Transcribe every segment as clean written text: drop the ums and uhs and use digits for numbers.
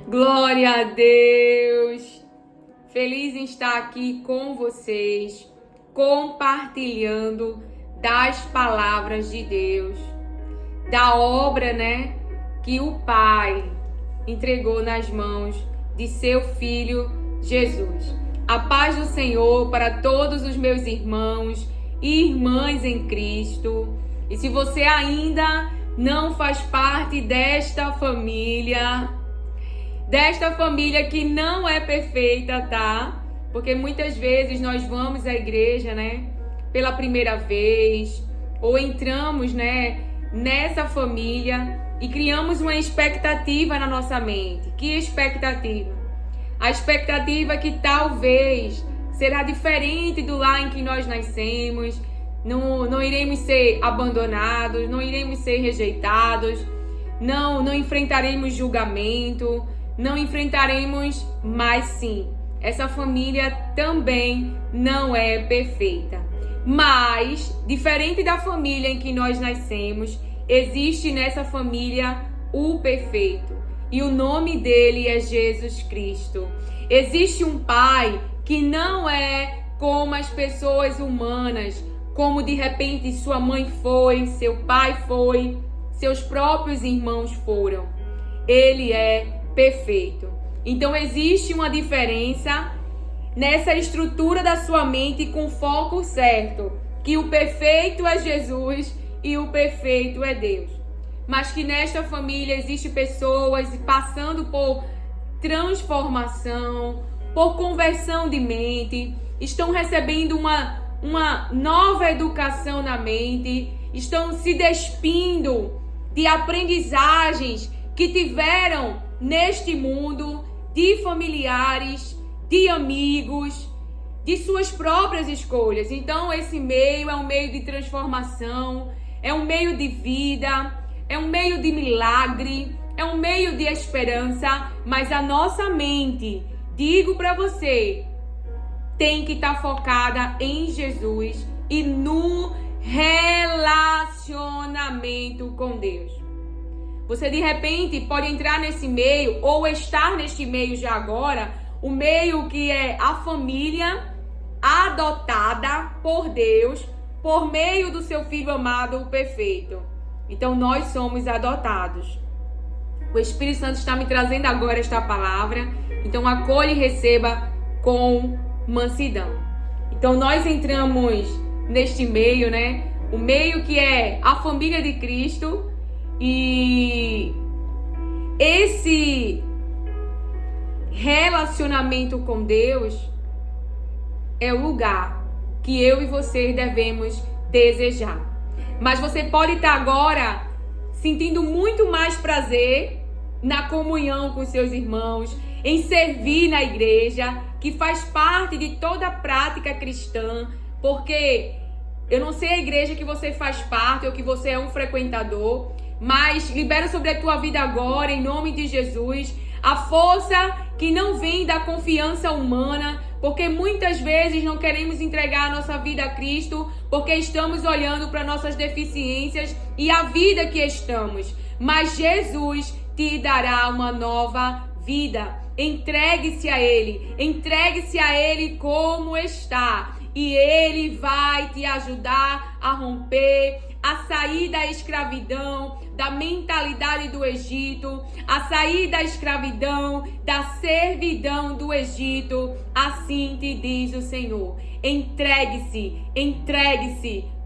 Glória a Deus! Feliz em estar aqui com vocês, compartilhando das palavras de Deus, da obra, que o Pai entregou nas mãos de seu Filho Jesus. A paz do Senhor para todos os meus irmãos e irmãs em Cristo. E se você ainda não faz parte desta família que não é perfeita, tá? Porque muitas vezes nós vamos à igreja, pela primeira vez, ou entramos, nessa família e criamos uma expectativa na nossa mente. Que expectativa? A expectativa que talvez será diferente do lar em que nós nascemos, não iremos ser abandonados, não iremos ser rejeitados, não enfrentaremos julgamento, não enfrentaremos, mas sim, essa família também não é perfeita. Mas, diferente da família em que nós nascemos, existe nessa família o perfeito. E o nome dele é Jesus Cristo. Existe um Pai que não é como as pessoas humanas, como de repente sua mãe foi, seu pai foi, seus próprios irmãos foram. Ele é perfeito. Então existe uma diferença nessa estrutura da sua mente com foco certo, que o perfeito é Jesus e o perfeito é Deus. Mas que nesta família existe pessoas passando por transformação, por conversão de mente, estão recebendo uma nova educação na mente, estão se despindo de aprendizagens que tiveram neste mundo, de familiares, de amigos, de suas próprias escolhas. Então esse meio é um meio de transformação, é um meio de vida, é um meio de milagre, é um meio de esperança, mas a nossa mente, digo para você, tem que estar focada em Jesus e no relacionamento com Deus. Você de repente pode entrar nesse meio ou estar neste meio já agora, o meio que é a família adotada por Deus por meio do seu Filho amado, o perfeito. Então nós somos adotados. O Espírito Santo está me trazendo agora esta palavra, então acolhe e receba com mansidão. Então nós entramos neste meio, o meio que é a família de Cristo. E esse relacionamento com Deus é o lugar que eu e você devemos desejar. Mas você pode estar agora sentindo muito mais prazer na comunhão com seus irmãos, em servir na igreja, que faz parte de toda a prática cristã, porque eu não sei a igreja que você faz parte ou que você é um frequentador, mas libero sobre a tua vida agora, em nome de Jesus, a força que não vem da confiança humana, porque muitas vezes não queremos entregar a nossa vida a Cristo, porque estamos olhando para nossas deficiências e a vida que estamos. Mas Jesus te dará uma nova vida. Entregue-se a Ele como está. E Ele vai te ajudar a romper, a sair da escravidão, da mentalidade do Egito, a sair da escravidão, da servidão do Egito. Assim te diz o Senhor. Entregue-se,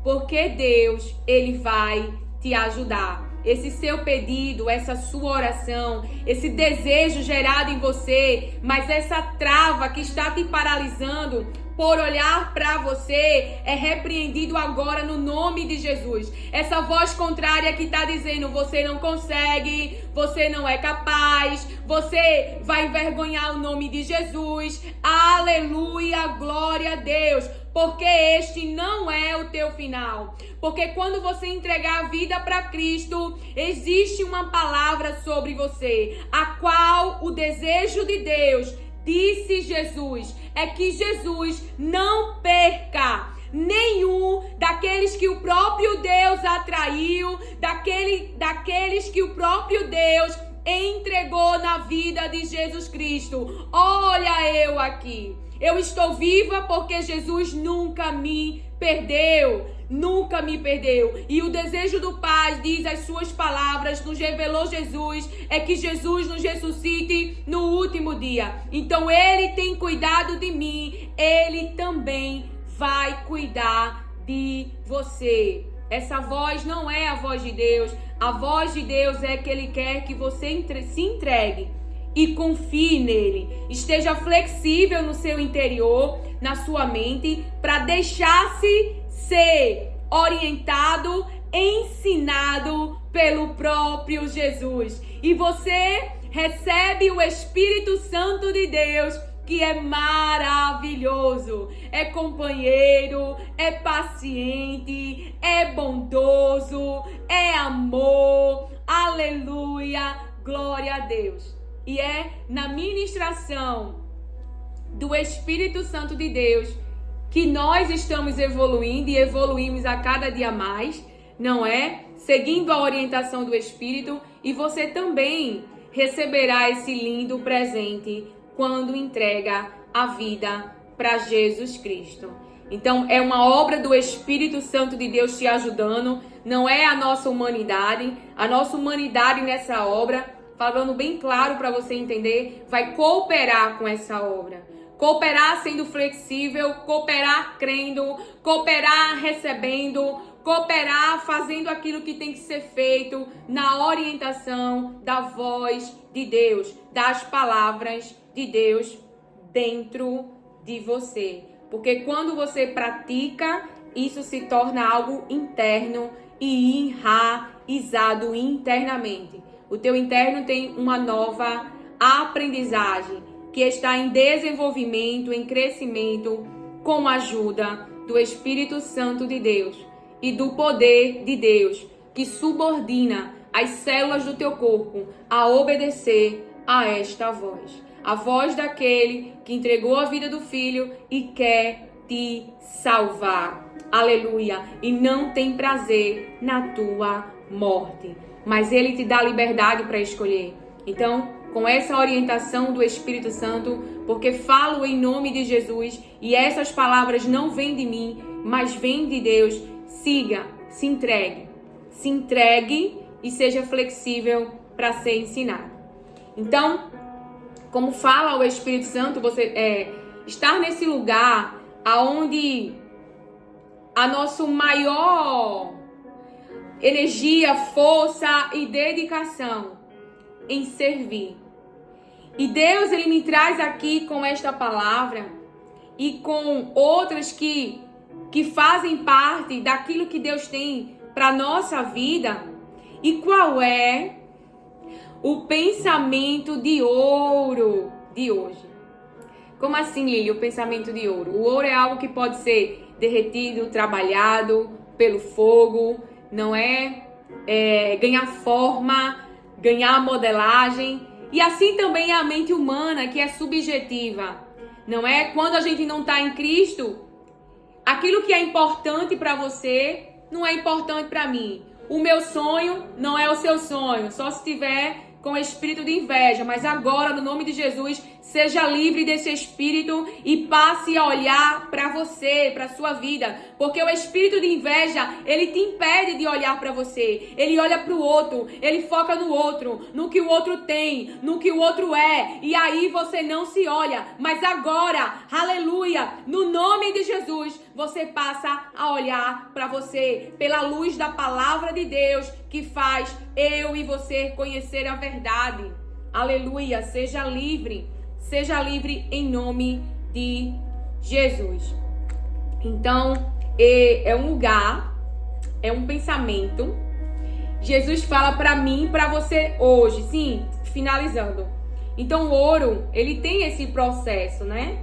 porque Deus, Ele vai te ajudar. Esse seu pedido, essa sua oração, esse desejo gerado em você, mas essa trava que está te paralisando por olhar para você, é repreendido agora no nome de Jesus. Essa voz contrária que está dizendo, você não consegue, você não é capaz, você vai envergonhar o nome de Jesus. Aleluia, glória a Deus. Porque este não é o teu final. Porque quando você entregar a vida para Cristo, existe uma palavra sobre você, a qual o desejo de Deus, disse Jesus, é que Jesus não perca nenhum daqueles que o próprio Deus atraiu, daqueles que o próprio Deus entregou na vida de Jesus Cristo. Olha eu aqui. Eu estou viva porque Jesus nunca me perdeu. Nunca me perdeu. E o desejo do Pai, diz as suas palavras, nos revelou Jesus, é que Jesus nos ressuscite no último dia. Então Ele tem cuidado de mim, Ele também vai cuidar de você. Essa voz não é a voz de Deus. A voz de Deus é que Ele quer que você se entregue e confie nele. Esteja flexível no seu interior, na sua mente, para deixar-se ser orientado, ensinado pelo próprio Jesus. E você recebe o Espírito Santo de Deus, que é maravilhoso, é companheiro, é paciente, é bondoso, é amor, aleluia, glória a Deus. E é na ministração do Espírito Santo de Deus que nós estamos evoluindo e evoluímos a cada dia mais, não é? Seguindo a orientação do Espírito, e você também receberá esse lindo presente quando entrega a vida para Jesus Cristo. Então, é uma obra do Espírito Santo de Deus te ajudando, não é a nossa humanidade. A nossa humanidade nessa obra, falando bem claro para você entender, vai cooperar com essa obra. Cooperar sendo flexível, cooperar crendo, cooperar recebendo, cooperar fazendo aquilo que tem que ser feito na orientação da voz de Deus, das palavras de Deus dentro de você. Porque quando você pratica, isso se torna algo interno e enraizado internamente. O teu interno tem uma nova aprendizagem que está em desenvolvimento, em crescimento, com a ajuda do Espírito Santo de Deus e do poder de Deus, que subordina as células do teu corpo a obedecer a esta voz. A voz daquele que entregou a vida do Filho e quer te salvar. Aleluia! E não tem prazer na tua morte, mas Ele te dá liberdade para escolher. Então, com essa orientação do Espírito Santo, porque falo em nome de Jesus e essas palavras não vêm de mim, mas vêm de Deus, siga, se entregue e seja flexível para ser ensinado. Então, como fala o Espírito Santo, você estar nesse lugar aonde a nossa maior energia, força e dedicação em servir. E Deus, Ele me traz aqui com esta palavra e com outras que fazem parte daquilo que Deus tem para a nossa vida. E qual é o pensamento de ouro de hoje? Como assim, Lili, o pensamento de ouro? O ouro é algo que pode ser derretido, trabalhado pelo fogo, não é? Ganhar forma, ganhar modelagem. E assim também é a mente humana, que é subjetiva, não é? Quando a gente não está em Cristo, aquilo que é importante para você não é importante para mim. O meu sonho não é o seu sonho, só se tiver com espírito de inveja. Mas agora, no nome de Jesus, seja livre desse espírito e passe a olhar para você, para sua vida. Porque o espírito de inveja, ele te impede de olhar para você. Ele olha para o outro, ele foca no outro, no que o outro tem, no que o outro é. E aí você não se olha. Mas agora, aleluia, no nome de Jesus, você passa a olhar para você pela luz da palavra de Deus, que faz eu e você conhecer a verdade. Aleluia, seja livre em nome de Jesus. Então, é um lugar, é um pensamento. Jesus fala para mim, para você hoje, sim, finalizando. Então, o ouro, ele tem esse processo, né?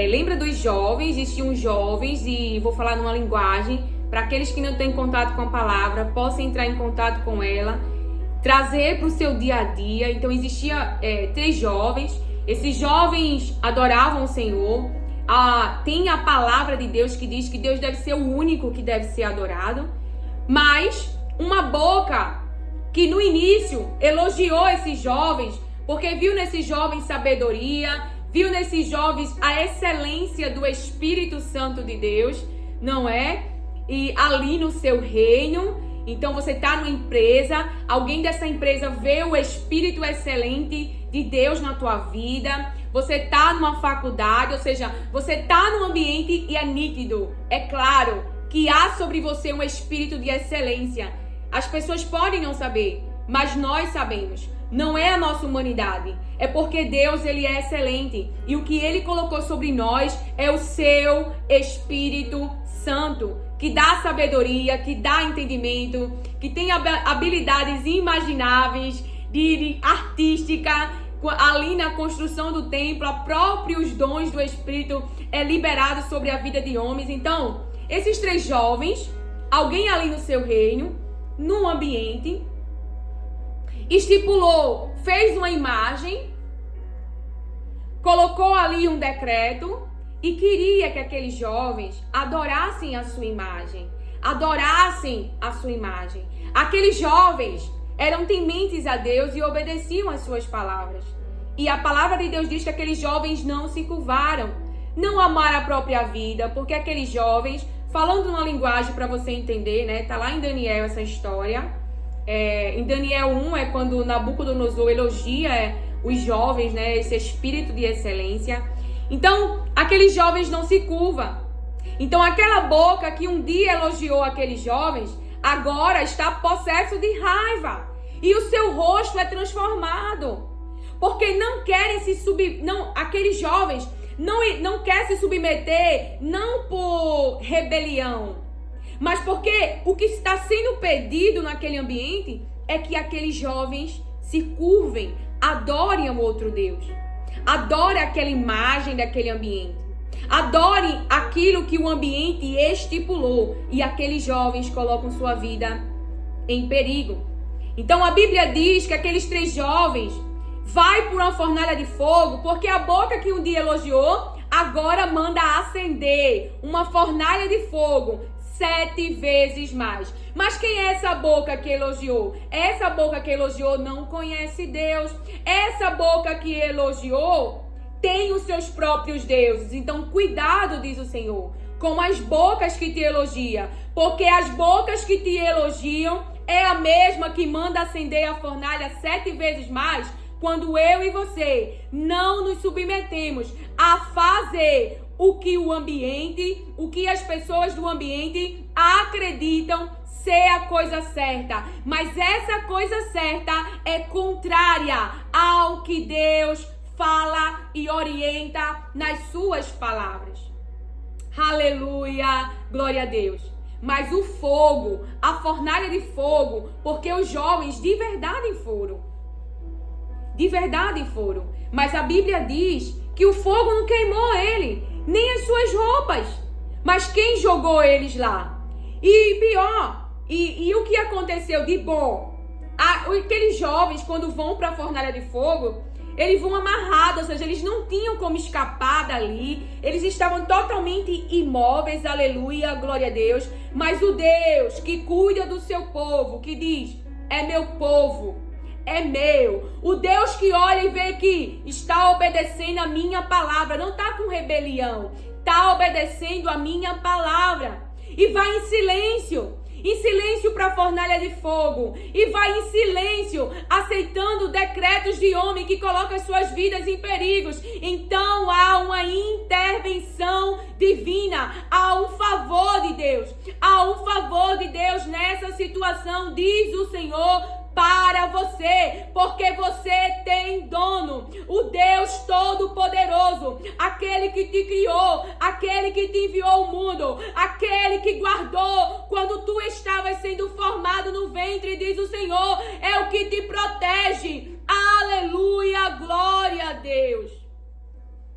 Lembra dos jovens? Existiam jovens, e vou falar numa linguagem para aqueles que não têm contato com a palavra, possam entrar em contato com ela, trazer para o seu dia a dia. Então existia 3 jovens. Esses jovens adoravam o Senhor. Tem a palavra de Deus que diz que Deus deve ser o único que deve ser adorado. Mas uma boca que no início elogiou esses jovens, porque viu nesses jovens sabedoria, viu nesses jovens a excelência do Espírito Santo de Deus, não é? E ali no seu reino, então você está numa empresa, alguém dessa empresa vê o Espírito excelente de Deus na tua vida, você está numa faculdade, ou seja, você está num ambiente e é nítido, é claro que há sobre você um espírito de excelência. As pessoas podem não saber, mas nós sabemos. Não é a nossa humanidade, é porque Deus, ele é excelente. E o que ele colocou sobre nós é o seu Espírito Santo, que dá sabedoria, que dá entendimento, que tem habilidades inimagináveis, de artística, ali na construção do templo, a próprios dons do Espírito é liberado sobre a vida de homens. Então, esses 3 jovens, alguém ali no seu reino, num ambiente, estipulou, fez uma imagem, colocou ali um decreto e queria que aqueles jovens adorassem a sua imagem, adorassem a sua imagem. Aqueles jovens eram tementes a Deus e obedeciam às suas palavras. E a palavra de Deus diz que aqueles jovens não se curvaram, não amaram a própria vida, porque aqueles jovens, falando uma linguagem para você entender, né? Tá lá em Daniel essa história. Em Daniel 1 é quando Nabucodonosor elogia os jovens, né? Esse espírito de excelência. Então, aqueles jovens não se curvam. Então, aquela boca que um dia elogiou aqueles jovens, agora está possesso de raiva. E o seu rosto é transformado. Porque não querem aqueles jovens não querem se submeter, não por rebelião, mas porque o que está sendo pedido naquele ambiente é que aqueles jovens se curvem, adorem ao outro Deus, adorem aquela imagem daquele ambiente, adorem aquilo que o ambiente estipulou, e aqueles jovens colocam sua vida em perigo. Então a Bíblia diz que aqueles 3 jovens vai por uma fornalha de fogo, porque a boca que um dia elogiou, agora manda acender uma fornalha de fogo 7 vezes mais. Mas quem é essa boca que elogiou? Essa boca que elogiou não conhece Deus. Essa boca que elogiou tem os seus próprios deuses. Então, cuidado, diz o Senhor, com as bocas que te elogiam, porque as bocas que te elogiam é a mesma que manda acender a fornalha 7 vezes mais, quando eu e você não nos submetemos a fazer o que o ambiente, o que as pessoas do ambiente acreditam ser a coisa certa. Mas essa coisa certa é contrária ao que Deus fala e orienta nas suas palavras. Aleluia, glória a Deus. Mas o fogo, a fornalha de fogo, porque os jovens de verdade foram. De verdade foram. Mas a Bíblia diz que o fogo não queimou ele, nem as suas roupas. Mas quem jogou eles lá? E pior, e o que aconteceu de bom? Aqueles jovens, quando vão para a fornalha de fogo, eles vão amarrados, ou seja, eles não tinham como escapar dali. Eles estavam totalmente imóveis, aleluia, glória a Deus. Mas o Deus que cuida do seu povo, que diz, é meu povo, é meu. O Deus que olha e vê que está obedecendo a minha palavra, não está com rebelião, está obedecendo a minha palavra. E vai em silêncio para a fornalha de fogo, e vai em silêncio, aceitando decretos de homem que coloca as suas vidas em perigos. Então há uma intervenção divina, há um favor de Deus, nessa situação, diz o Senhor, para você, porque você tem dono, o Deus Todo-Poderoso, aquele que te criou, aquele que te enviou ao mundo, aquele que guardou quando tu estavas sendo formado no ventre, diz o Senhor, é o que te protege. Aleluia, glória a Deus.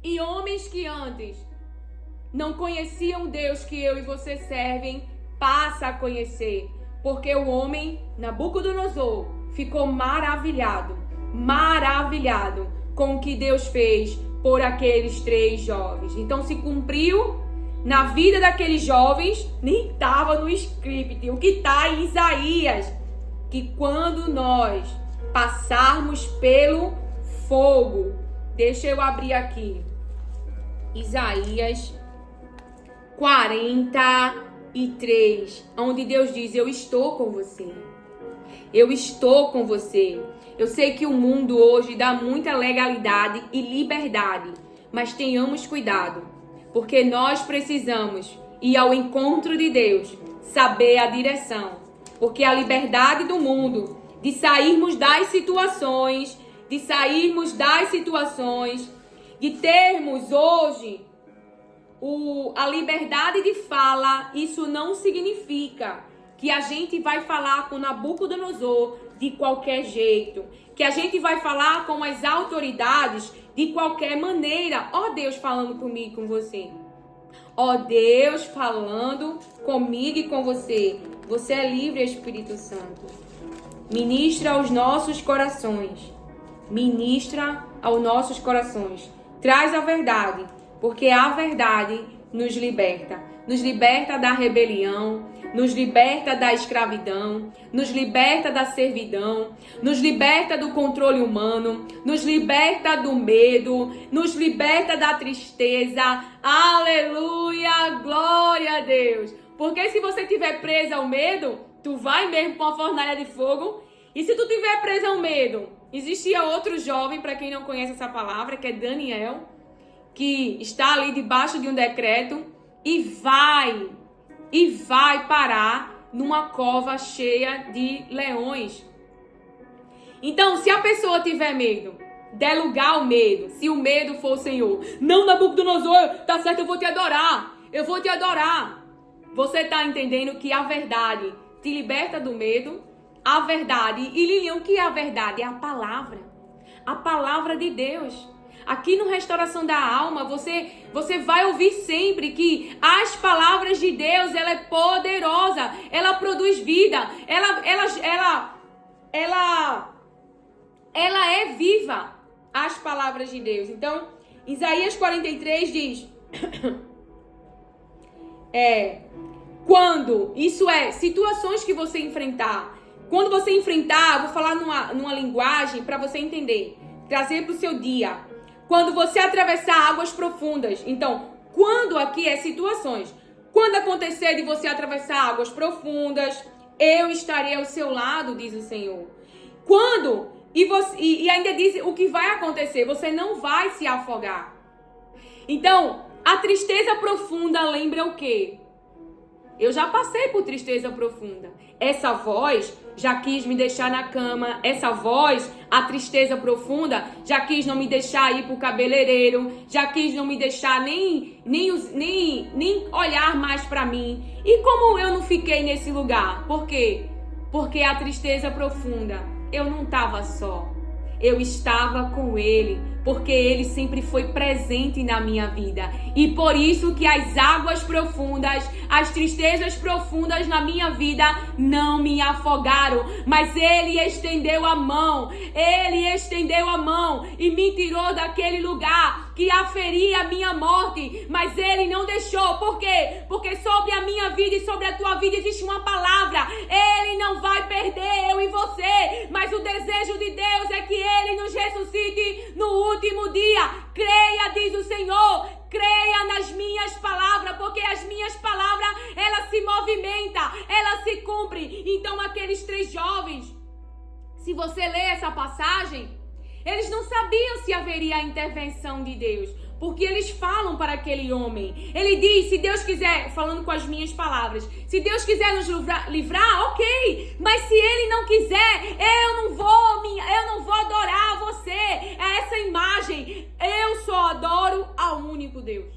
E homens que antes não conheciam o Deus que eu e você servem, passa a conhecer. Porque o homem, Nabucodonosor, ficou maravilhado com o que Deus fez por aqueles 3 jovens. Então se cumpriu na vida daqueles jovens, nem estava no script, o que está em Isaías. que quando nós passarmos pelo fogo, deixa eu abrir aqui, Isaías 43, onde Deus diz: eu estou com você. Eu estou com você. Eu sei que o mundo hoje dá muita legalidade e liberdade, mas tenhamos cuidado, porque nós precisamos ir ao encontro de Deus, saber a direção, porque a liberdade do mundo de sairmos das situações, de termos hoje a liberdade de fala, isso não significa que a gente vai falar com Nabucodonosor de qualquer jeito, que a gente vai falar com as autoridades de qualquer maneira. Ó Deus falando comigo e com você. Ó Deus falando comigo e com você. Você é livre, Espírito Santo. Ministra aos nossos corações. Ministra aos nossos corações. Traz a verdade, porque a verdade nos liberta. Nos liberta da rebelião, nos liberta da escravidão, nos liberta da servidão, nos liberta do controle humano, nos liberta do medo, nos liberta da tristeza. Aleluia, glória a Deus. Porque se você estiver presa ao medo, tu vai mesmo para uma fornalha de fogo. E se tu estiver presa ao medo, existia outro jovem, para quem não conhece essa palavra, que é Daniel, que está ali debaixo de um decreto e vai parar numa cova cheia de leões. Então, se a pessoa tiver medo, der lugar ao medo, se o medo for o Senhor, não, Nabucodonosor, tá certo, eu vou te adorar. Você está entendendo que a verdade te liberta do medo? A verdade, e Lilian, o que é a verdade? É a palavra de Deus. Aqui no Restauração da Alma, você vai ouvir sempre que as palavras de Deus, ela é poderosa, ela produz vida, ela é viva, as palavras de Deus. Então, Isaías 43 diz, quando, isso é, situações que você enfrentar, quando você enfrentar, eu vou falar numa linguagem para você entender, trazer para o seu dia. Quando você atravessar águas profundas. Então, quando aqui é situações. Quando acontecer de você atravessar águas profundas, eu estarei ao seu lado, diz o Senhor. Quando, e ainda diz o que vai acontecer, você não vai se afogar. Então, a tristeza profunda lembra o quê? Eu já passei por tristeza profunda. Essa voz já quis me deixar na cama. Essa voz, a tristeza profunda, já quis não me deixar ir pro cabeleireiro. Já quis não me deixar nem olhar mais pra mim. E como eu não fiquei nesse lugar? Por quê? Porque a tristeza profunda, eu não estava só. Eu estava com Ele, porque Ele sempre foi presente na minha vida. E por isso que as águas profundas, as tristezas profundas na minha vida não me afogaram. Mas Ele estendeu a mão e me tirou daquele lugar que aferia a minha morte. Mas Ele não deixou. Por quê? Porque sobre a minha vida e sobre a tua vida existe uma palavra. Ele não vai perder eu e você. Mas o desejo de Deus é que Ele nos ressuscite no último dia. Creia, diz o Senhor. Creia nas minhas palavras, porque as minhas palavras, ela se movimenta, ela se cumpre. Então aqueles 3 jovens, se você ler essa passagem, eles não sabiam se haveria a intervenção de Deus, porque eles falam para aquele homem. Ele diz, se Deus quiser, falando com as minhas palavras, se Deus quiser nos livrar, ok. Mas se Ele não quiser, eu não vou adorar você. É essa imagem. Eu só adoro ao único Deus.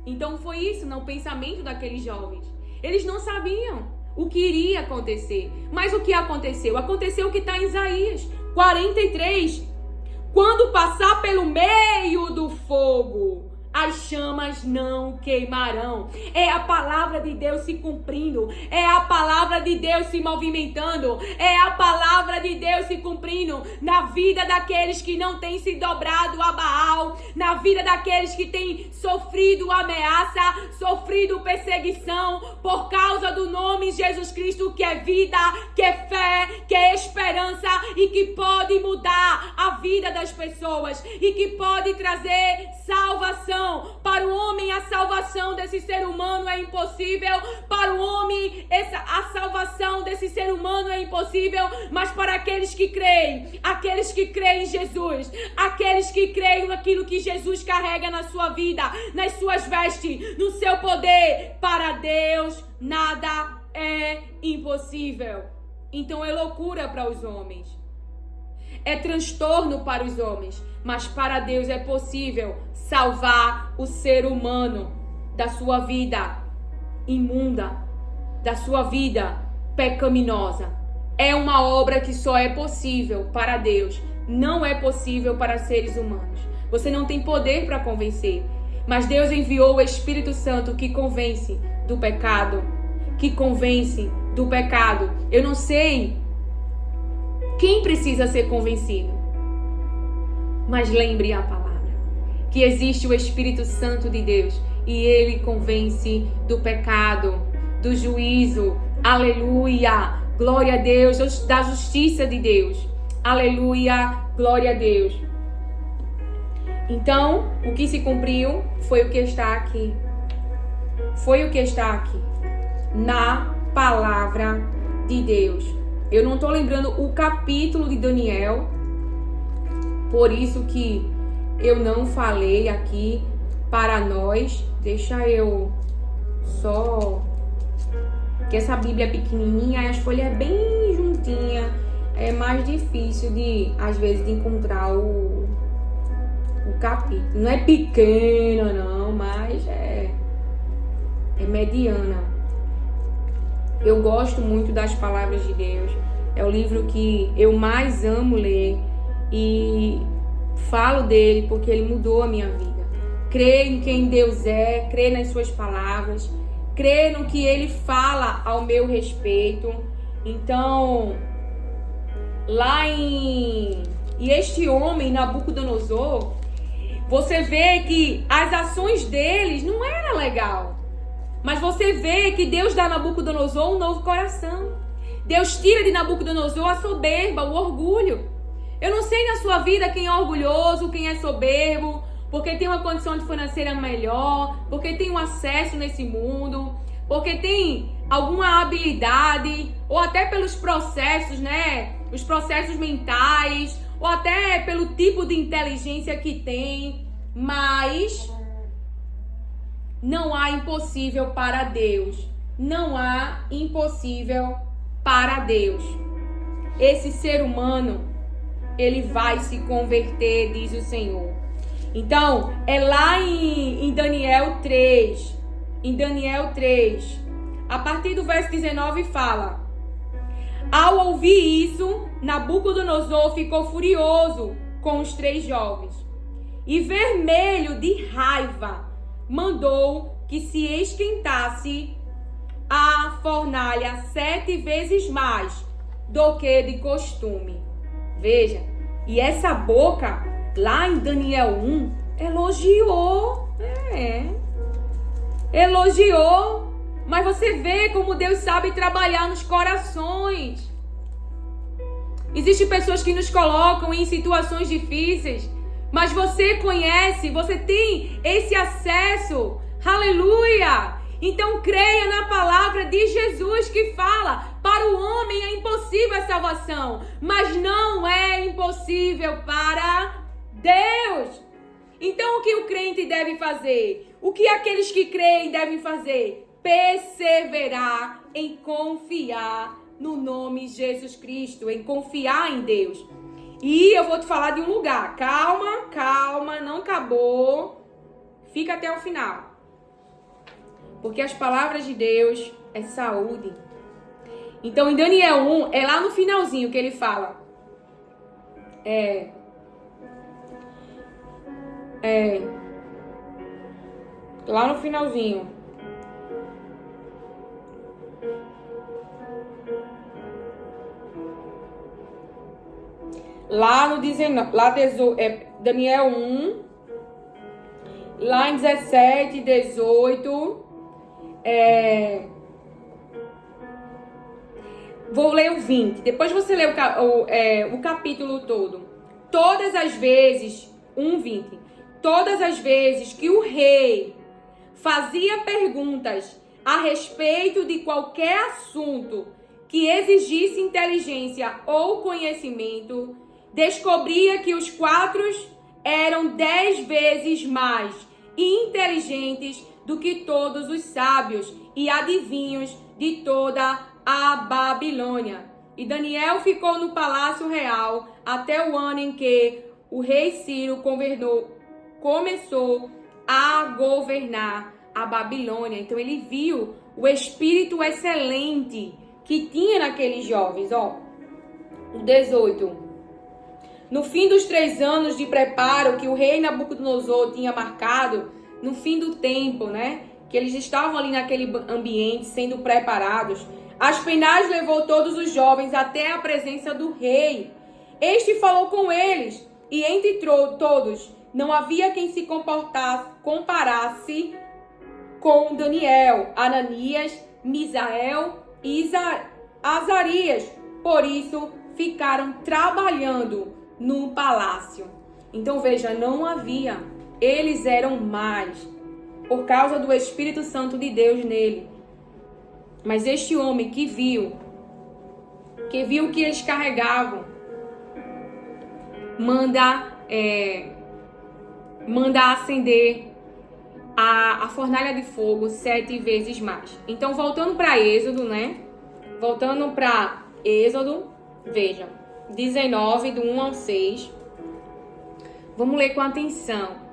Então foi isso no pensamento daqueles jovens. Eles não sabiam o que iria acontecer. Mas o que aconteceu? Aconteceu o que está em Isaías 43. Quando passar pelo meio do fogo, as chamas não queimarão. É a palavra de Deus se cumprindo, é a palavra de Deus se movimentando, é a palavra de Deus se cumprindo na vida daqueles que não têm se dobrado a Baal, na vida daqueles que têm sofrido ameaça, sofrido perseguição por causa do nome Jesus Cristo, que é vida, que é fé, que é esperança e que pode mudar a vida das pessoas e que pode trazer salvação. Para o homem, a salvação desse ser humano é impossível. Para o homem, a salvação desse ser humano é impossível. Mas para aqueles que creem em Jesus, aqueles que creem naquilo que Jesus carrega na sua vida, nas suas vestes, no seu poder, para Deus nada é impossível. Então é loucura para os homens, é transtorno para os homens, mas para Deus é possível salvar o ser humano da sua vida imunda, da sua vida pecaminosa. É uma obra que só é possível para Deus, não é possível para seres humanos. Você não tem poder para convencer, mas Deus enviou o Espírito Santo que convence do pecado, que convence do pecado. Eu não sei quem precisa ser convencido, mas lembre a palavra, que existe o Espírito Santo de Deus e ele convence do pecado, do juízo, aleluia, glória a Deus, da justiça de Deus, aleluia, glória a Deus. Então, o que se cumpriu foi o que está aqui, na palavra de Deus. Eu não estou lembrando o capítulo de Daniel, por isso que eu não falei aqui para nós. Deixa eu só... que essa Bíblia é pequenininha e as folhas é bem juntinha. É mais difícil às vezes, de encontrar o capítulo. Não é pequena não, mas é mediana. Eu gosto muito das palavras de Deus. É o livro que eu mais amo ler e falo dele porque ele mudou a minha vida. Crer em quem Deus é, crer nas suas palavras, crer no que ele fala ao meu respeito. Então, e este homem, Nabucodonosor, você vê que as ações deles não eram legal. Mas você vê que Deus dá a Nabucodonosor um novo coração. Deus tira de Nabucodonosor a soberba, o orgulho. Eu não sei na sua vida quem é orgulhoso, quem é soberbo, porque tem uma condição financeira melhor, porque tem um acesso nesse mundo, porque tem alguma habilidade, ou até pelos processos, né? Os processos mentais, ou até pelo tipo de inteligência que tem. Mas não há impossível para Deus. Não há impossível para Deus. Esse ser humano, ele vai se converter, diz o Senhor. Então, é lá em Daniel 3. Em Daniel 3, a partir do verso 19 fala: ao ouvir isso, Nabucodonosor ficou furioso com os 3 jovens e, vermelho de raiva, mandou que se esquentasse a fornalha 7 vezes mais do que de costume. Veja, e essa boca, lá em Daniel 1, elogiou. Elogiou. Mas você vê como Deus sabe trabalhar nos corações. Existem pessoas que nos colocam em situações difíceis, mas você conhece, você tem esse acesso. Aleluia! Então creia na palavra de Jesus que fala: para o homem é impossível a salvação, mas não é impossível para Deus. Então o que o crente deve fazer? O que aqueles que creem devem fazer? Perseverar em confiar no nome de Jesus Cristo, em confiar em Deus. E eu vou te falar de um lugar. Calma, não acabou. Fica até o final. Porque as palavras de Deus é saúde. Então, em Daniel 1, é lá no finalzinho que ele fala. Lá no finalzinho. Lá no 19, Daniel 1, lá em 17, 18, vou ler o 20, depois você lê o capítulo todo. Todas as vezes, 1:20, todas as vezes que o rei fazia perguntas a respeito de qualquer assunto que exigisse inteligência ou conhecimento, descobria que os quadros eram 10 vezes mais inteligentes do que todos os sábios e adivinhos de toda a Babilônia. E Daniel ficou no palácio real até o ano em que o rei Ciro começou a governar a Babilônia. Então ele viu o espírito excelente que tinha naqueles jovens. O 18. No fim dos 3 anos de preparo que o rei Nabucodonosor tinha marcado, no fim do tempo, que eles estavam ali naquele ambiente sendo preparados, Aspenaz levou todos os jovens até a presença do rei. Este falou com eles, e entre todos não havia quem se comparasse com Daniel, Ananias, Misael e Azarias. Por isso, ficaram trabalhando no palácio. Então, veja, não havia. Eles eram mais, por causa do Espírito Santo de Deus nele. Mas este homem que viu o que eles carregavam, manda acender a fornalha de fogo 7 vezes mais. Então, voltando para Êxodo, Voltando para Êxodo, veja, 19, do 1 ao 6. Vamos ler com atenção.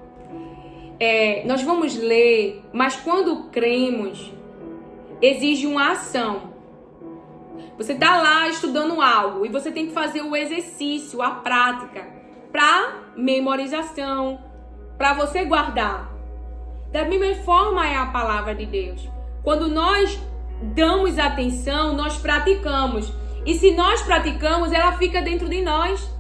Nós vamos ler, mas quando cremos, exige uma ação. Você está lá estudando algo e você tem que fazer o exercício, a prática, para memorização, para você guardar. Da mesma forma é a palavra de Deus. Quando nós damos atenção, nós praticamos. E se nós praticamos, ela fica dentro de nós.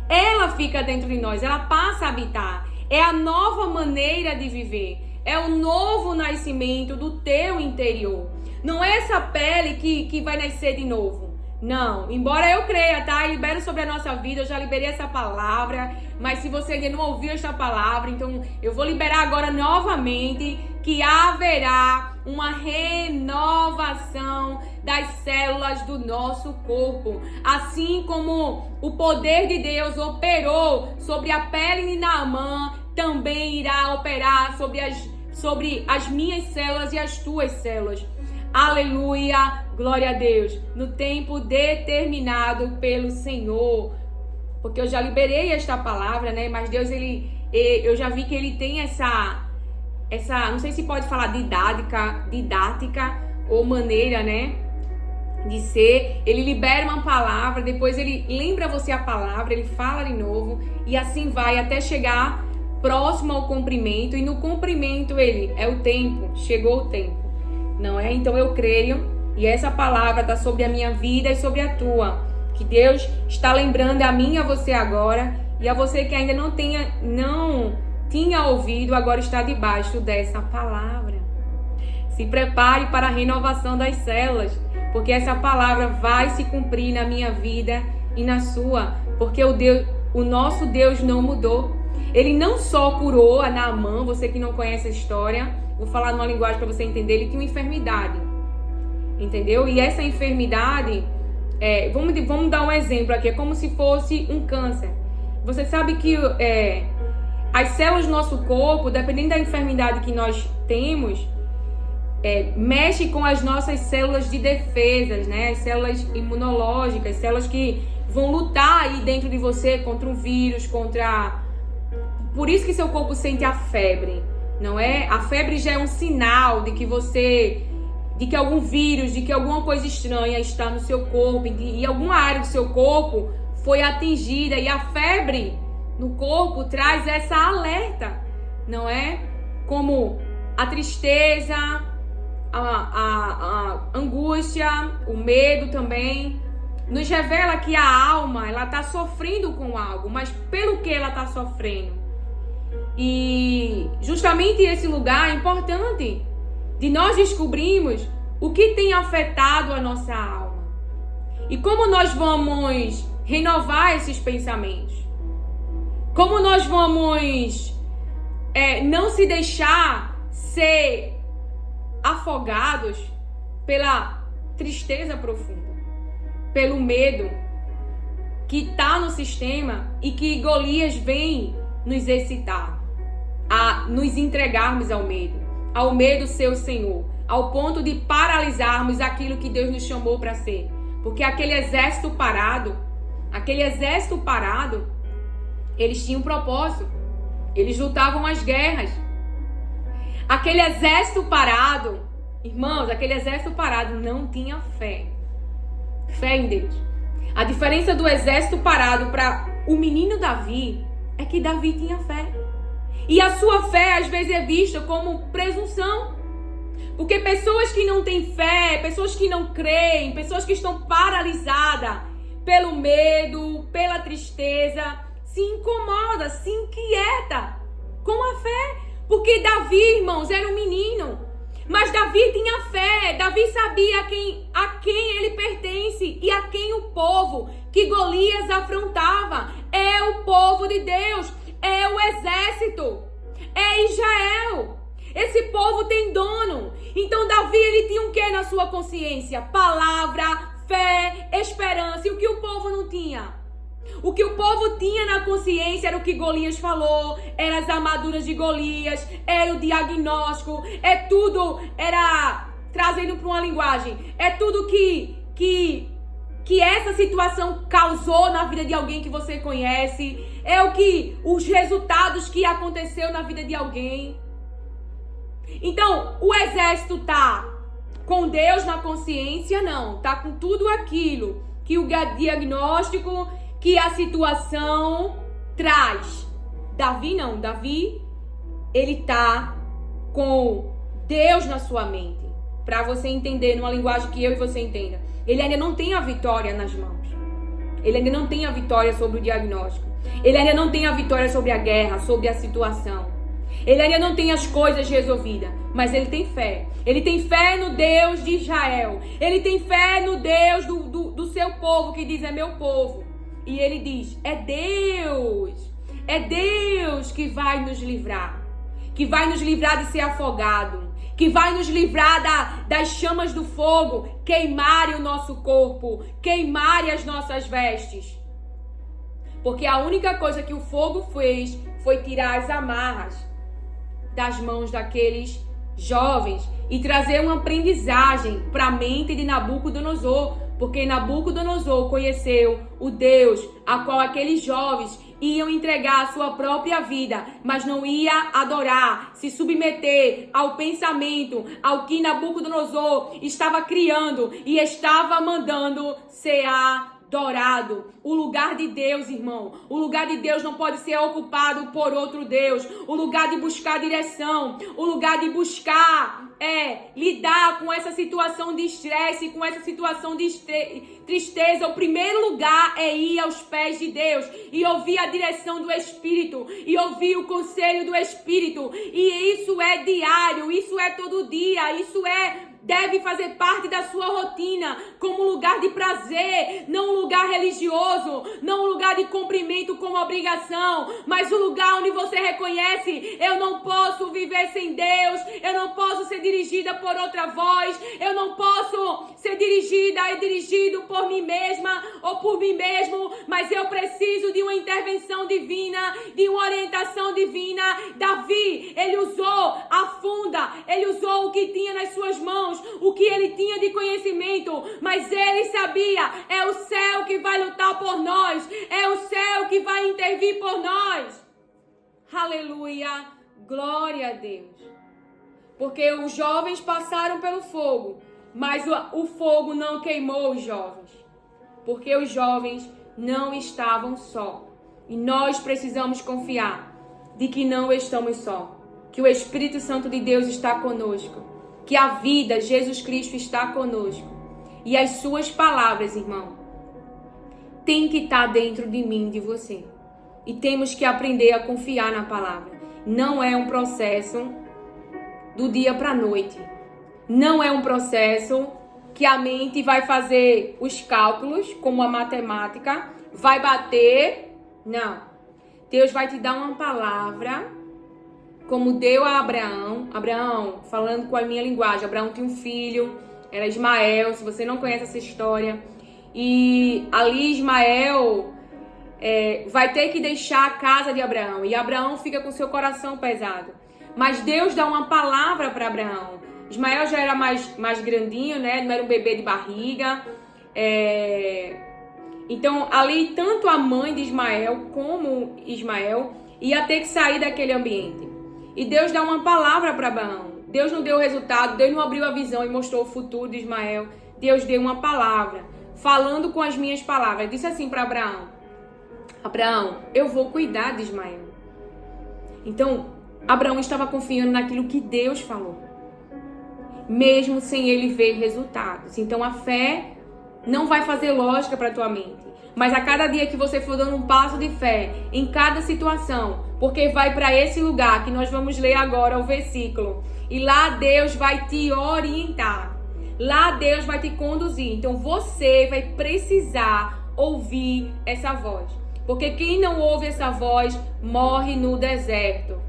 Ela fica dentro de nós, ela passa a habitar. É a nova maneira de viver. É o novo nascimento do teu interior. Não é essa pele que vai nascer de novo. Não, embora eu creia, tá? Eu libero sobre a nossa vida, eu já liberei essa palavra. Mas se você ainda não ouviu esta palavra, então eu vou liberar agora novamente que haverá uma renovação das células do nosso corpo. Assim como o poder de Deus operou sobre a pele de Naamã, também irá operar sobre as minhas células e as tuas células. Aleluia, glória a Deus. No tempo determinado pelo Senhor. Porque eu já liberei esta palavra, Mas Deus, eu já vi que Ele tem essa, não sei se pode falar didática ou maneira, de ser. Ele libera uma palavra, depois Ele lembra você a palavra, Ele fala de novo, e assim vai até chegar próximo ao cumprimento, e no cumprimento é o tempo, chegou o tempo, não é? Então eu creio, e essa palavra está sobre a minha vida e sobre a tua, que Deus está lembrando a mim e a você agora, e a você que ainda não tinha ouvido, agora está debaixo dessa palavra. Se prepare para a renovação das células, porque essa palavra vai se cumprir na minha vida e na sua, porque o nosso Deus não mudou. Ele não só curou a Naamã, você que não conhece a história, vou falar numa linguagem para você entender, ele tinha uma enfermidade, entendeu? E essa enfermidade, vamos dar um exemplo aqui, é como se fosse um câncer. Você sabe que as células do nosso corpo, dependendo da enfermidade que nós temos, mexe com as nossas células de defesas, As células imunológicas, células que vão lutar aí dentro de você contra um vírus, Por isso que seu corpo sente a febre, não é? A febre já é um sinal de que algum vírus, de que alguma coisa estranha está no seu corpo, e alguma área do seu corpo foi atingida, e a febre no corpo traz essa alerta, não é? Como a tristeza, a angústia, o medo também, nos revela que a alma, ela está sofrendo com algo, mas pelo que ela está sofrendo? E justamente esse lugar é importante de nós descobrirmos o que tem afetado a nossa alma e como nós vamos renovar esses pensamentos, como nós vamos não se deixar ser afogados pela tristeza profunda, pelo medo que está no sistema e que Golias vem nos excitar, a nos entregarmos ao medo ser o Senhor, ao ponto de paralisarmos aquilo que Deus nos chamou para ser. Porque aquele exército parado, eles tinham um propósito, eles lutavam as guerras. Aquele exército parado, irmãos, não tinha fé em Deus. A diferença do exército parado para o menino Davi é que Davi tinha fé. E a sua fé às vezes é vista como presunção. Porque pessoas que não têm fé, pessoas que não creem, pessoas que estão paralisadas pelo medo, pela tristeza, se incomoda, se inquieta com a fé. Porque Davi, irmãos, era um menino, mas Davi tinha fé. Davi sabia a quem ele pertence e a quem o povo que Golias afrontava é o povo de Deus, é o exército, é Israel. Esse povo tem dono. Então Davi, ele tinha o que na sua consciência? Palavra, fé, esperança. E o que o povo não tinha? O que o povo tinha na consciência era o que Golias falou, eram as armaduras de Golias, era o diagnóstico, era trazendo para uma linguagem, é tudo que essa situação causou na vida de alguém que você conhece, os resultados que aconteceu na vida de alguém. Então, o exército tá com Deus na consciência? Não, tá com tudo aquilo que o diagnóstico, que a situação traz. Davi não, Davi, ele tá com Deus na sua mente. Para você entender numa linguagem que eu e você entenda. Ele ainda não tem a vitória nas mãos. Ele ainda não tem a vitória sobre o diagnóstico. Ele ainda não tem a vitória sobre a guerra, sobre a situação. Ele ainda não tem as coisas resolvidas, mas ele tem fé. Ele tem fé no Deus de Israel. Ele tem fé no Deus do seu povo, que diz é meu povo. E ele diz, é Deus que vai nos livrar. Que vai nos livrar de ser afogado. Que vai nos livrar das chamas do fogo queimarem o nosso corpo, queimarem as nossas vestes. Porque a única coisa que o fogo fez foi tirar as amarras das mãos daqueles jovens e trazer uma aprendizagem para a mente de Nabucodonosor, porque Nabucodonosor conheceu o Deus a qual aqueles jovens iam entregar a sua própria vida, mas não ia adorar, se submeter ao pensamento, ao que Nabucodonosor estava criando e estava mandando ser adorado. O lugar de Deus, irmão, o lugar de Deus não pode ser ocupado por outro Deus. O lugar de buscar direção, o lugar de buscar lidar com essa situação de estresse, com essa situação de tristeza. O primeiro lugar é ir aos pés de Deus e ouvir a direção do Espírito e ouvir o conselho do Espírito. E isso é diário, isso é todo dia, deve fazer parte da sua rotina, como um lugar de prazer, não um lugar religioso, não um lugar de cumprimento como obrigação, mas um lugar onde você reconhece, eu não posso viver sem Deus, eu não posso ser dirigida por outra voz, eu não posso ser dirigida e dirigido por mim mesma ou por mim mesmo, mas eu preciso de uma intervenção divina, de uma orientação divina. Davi, ele usou a funda, ele usou o que tinha nas suas mãos, o que ele tinha de conhecimento, mas ele sabia, é o céu que vai lutar por nós, é o céu que vai intervir por nós. Aleluia, glória a Deus. Porque os jovens passaram pelo fogo, mas o fogo não queimou os jovens, porque os jovens não estavam só. E nós precisamos confiar de que não estamos só. que o Espírito Santo de Deus está conosco, que a vida, Jesus Cristo, está conosco. E as suas palavras, irmão, tem que estar dentro de mim, de você. E temos que aprender a confiar na palavra. Não é um processo do dia para a noite. Não é um processo que a mente vai fazer os cálculos, como a matemática, vai bater. Não. Deus vai te dar uma palavra, como deu a Abraão. Abraão, falando com a minha linguagem, Abraão tinha um filho, era Ismael, se você não conhece essa história. E ali Ismael vai ter que deixar a casa de Abraão. E Abraão fica com seu coração pesado. Mas Deus dá uma palavra para Abraão. Ismael já era mais grandinho, né? Não era um bebê de barriga. Então, ali, tanto a mãe de Ismael como Ismael ia ter que sair daquele ambiente. E Deus dá uma palavra para Abraão. Deus não deu o resultado, Deus não abriu a visão e mostrou o futuro de Ismael. Deus deu uma palavra, falando com as minhas palavras. Disse assim para Abraão: Abraão, eu vou cuidar de Ismael. Então, Abraão estava confiando naquilo que Deus falou, mesmo sem ele ver resultados. Então, a fé não vai fazer lógica para a tua mente. Mas a cada dia que você for dando um passo de fé em cada situação, porque vai para esse lugar que nós vamos ler agora o versículo, e lá Deus vai te orientar, lá Deus vai te conduzir. Então você vai precisar ouvir essa voz, porque quem não ouve essa voz morre no deserto.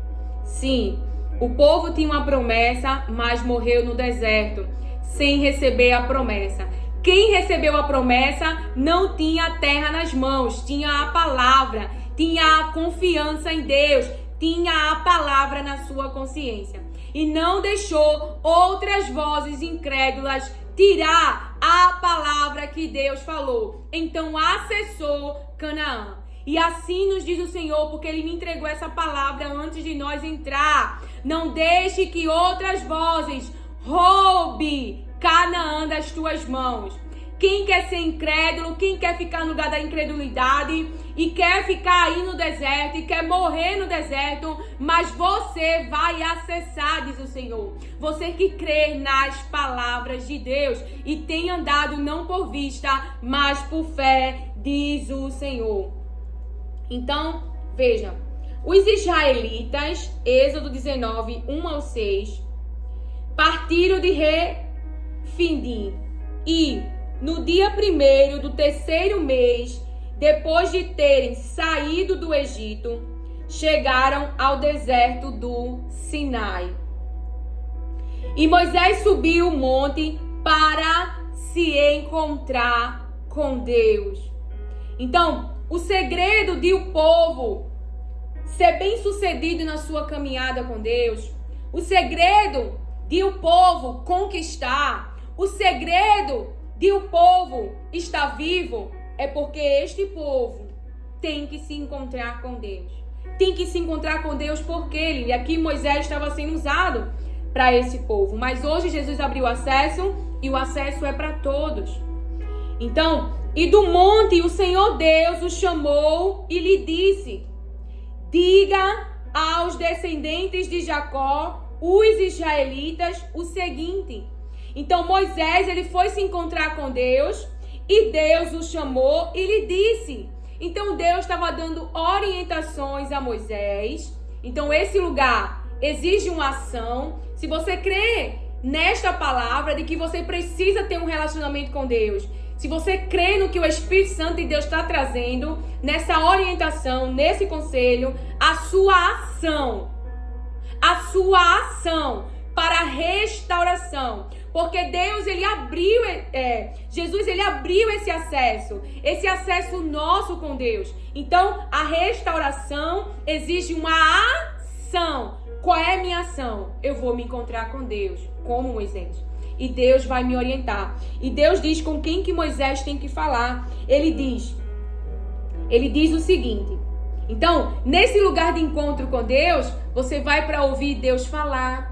Sim, o povo tinha uma promessa, mas morreu no deserto sem receber a promessa. Quem recebeu a promessa não tinha a terra nas mãos, tinha a palavra, tinha a confiança em Deus, tinha a palavra na sua consciência. E não deixou outras vozes incrédulas tirar a palavra que Deus falou. Então acessou Canaã. E assim nos diz o Senhor, porque Ele me entregou essa palavra antes de nós entrar. Não deixe que outras vozes roubem Canaã das tuas mãos. Quem quer ser incrédulo, quem quer ficar no lugar da incredulidade e quer ficar aí no deserto e quer morrer no deserto, mas você vai acessar, diz o Senhor. Você que crê nas palavras de Deus e tem andado não por vista, mas por fé, diz o Senhor. Então, veja, os israelitas, Êxodo 19, 1 ao 6, partiram de Refidim e no dia 1º do 3º mês, depois de terem saído do Egito, chegaram ao deserto do Sinai. E Moisés subiu o monte para se encontrar com Deus. Então, o segredo de o povo ser bem-sucedido na sua caminhada com Deus, o segredo de o povo conquistar, o segredo de o povo estar vivo, é porque este povo tem que se encontrar com Deus. Tem que se encontrar com Deus porque ele, aqui Moisés estava sendo usado para esse povo. Mas hoje Jesus abriu acesso e o acesso é para todos. Então, e do monte o Senhor Deus o chamou e lhe disse: diga aos descendentes de Jacó, os israelitas, o seguinte. Então Moisés, ele foi se encontrar com Deus e Deus o chamou e lhe disse. Então Deus estava dando orientações a Moisés. Então esse lugar exige uma ação. Se você crê nesta palavra de que você precisa ter um relacionamento com Deus, se você crê no que o Espírito Santo de Deus está trazendo, nessa orientação, nesse conselho, a sua ação para a restauração. Porque Deus, ele abriu, Jesus, ele abriu esse acesso nosso com Deus. Então, a restauração exige uma ação. Qual é a minha ação? Eu vou me encontrar com Deus, como Moisés. E Deus vai me orientar. E Deus diz com quem que Moisés tem que falar. Ele diz o seguinte. Então, nesse lugar de encontro com Deus, você vai para ouvir Deus falar.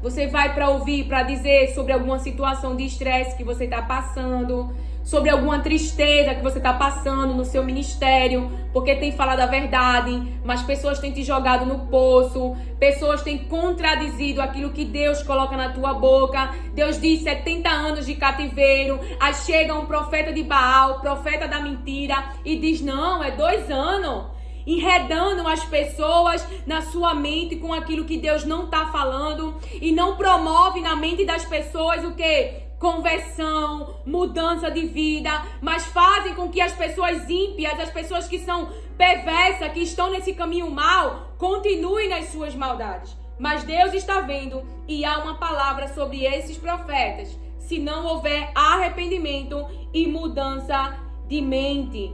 Você vai para ouvir, para dizer sobre alguma situação de estresse que você está passando, sobre alguma tristeza que você está passando no seu ministério, porque tem falado a verdade, mas pessoas têm te jogado no poço, pessoas têm contradizido aquilo que Deus coloca na tua boca. Deus diz 70 anos de cativeiro, aí chega um profeta de Baal, profeta da mentira, e diz, não, é 2 anos. Enredando as pessoas na sua mente com aquilo que Deus não está falando, e não promove na mente das pessoas o quê? Conversão, mudança de vida, mas fazem com que as pessoas ímpias, as pessoas que são perversas, que estão nesse caminho mal, continuem nas suas maldades. Mas Deus está vendo e há uma palavra sobre esses profetas, se não houver arrependimento e mudança de mente.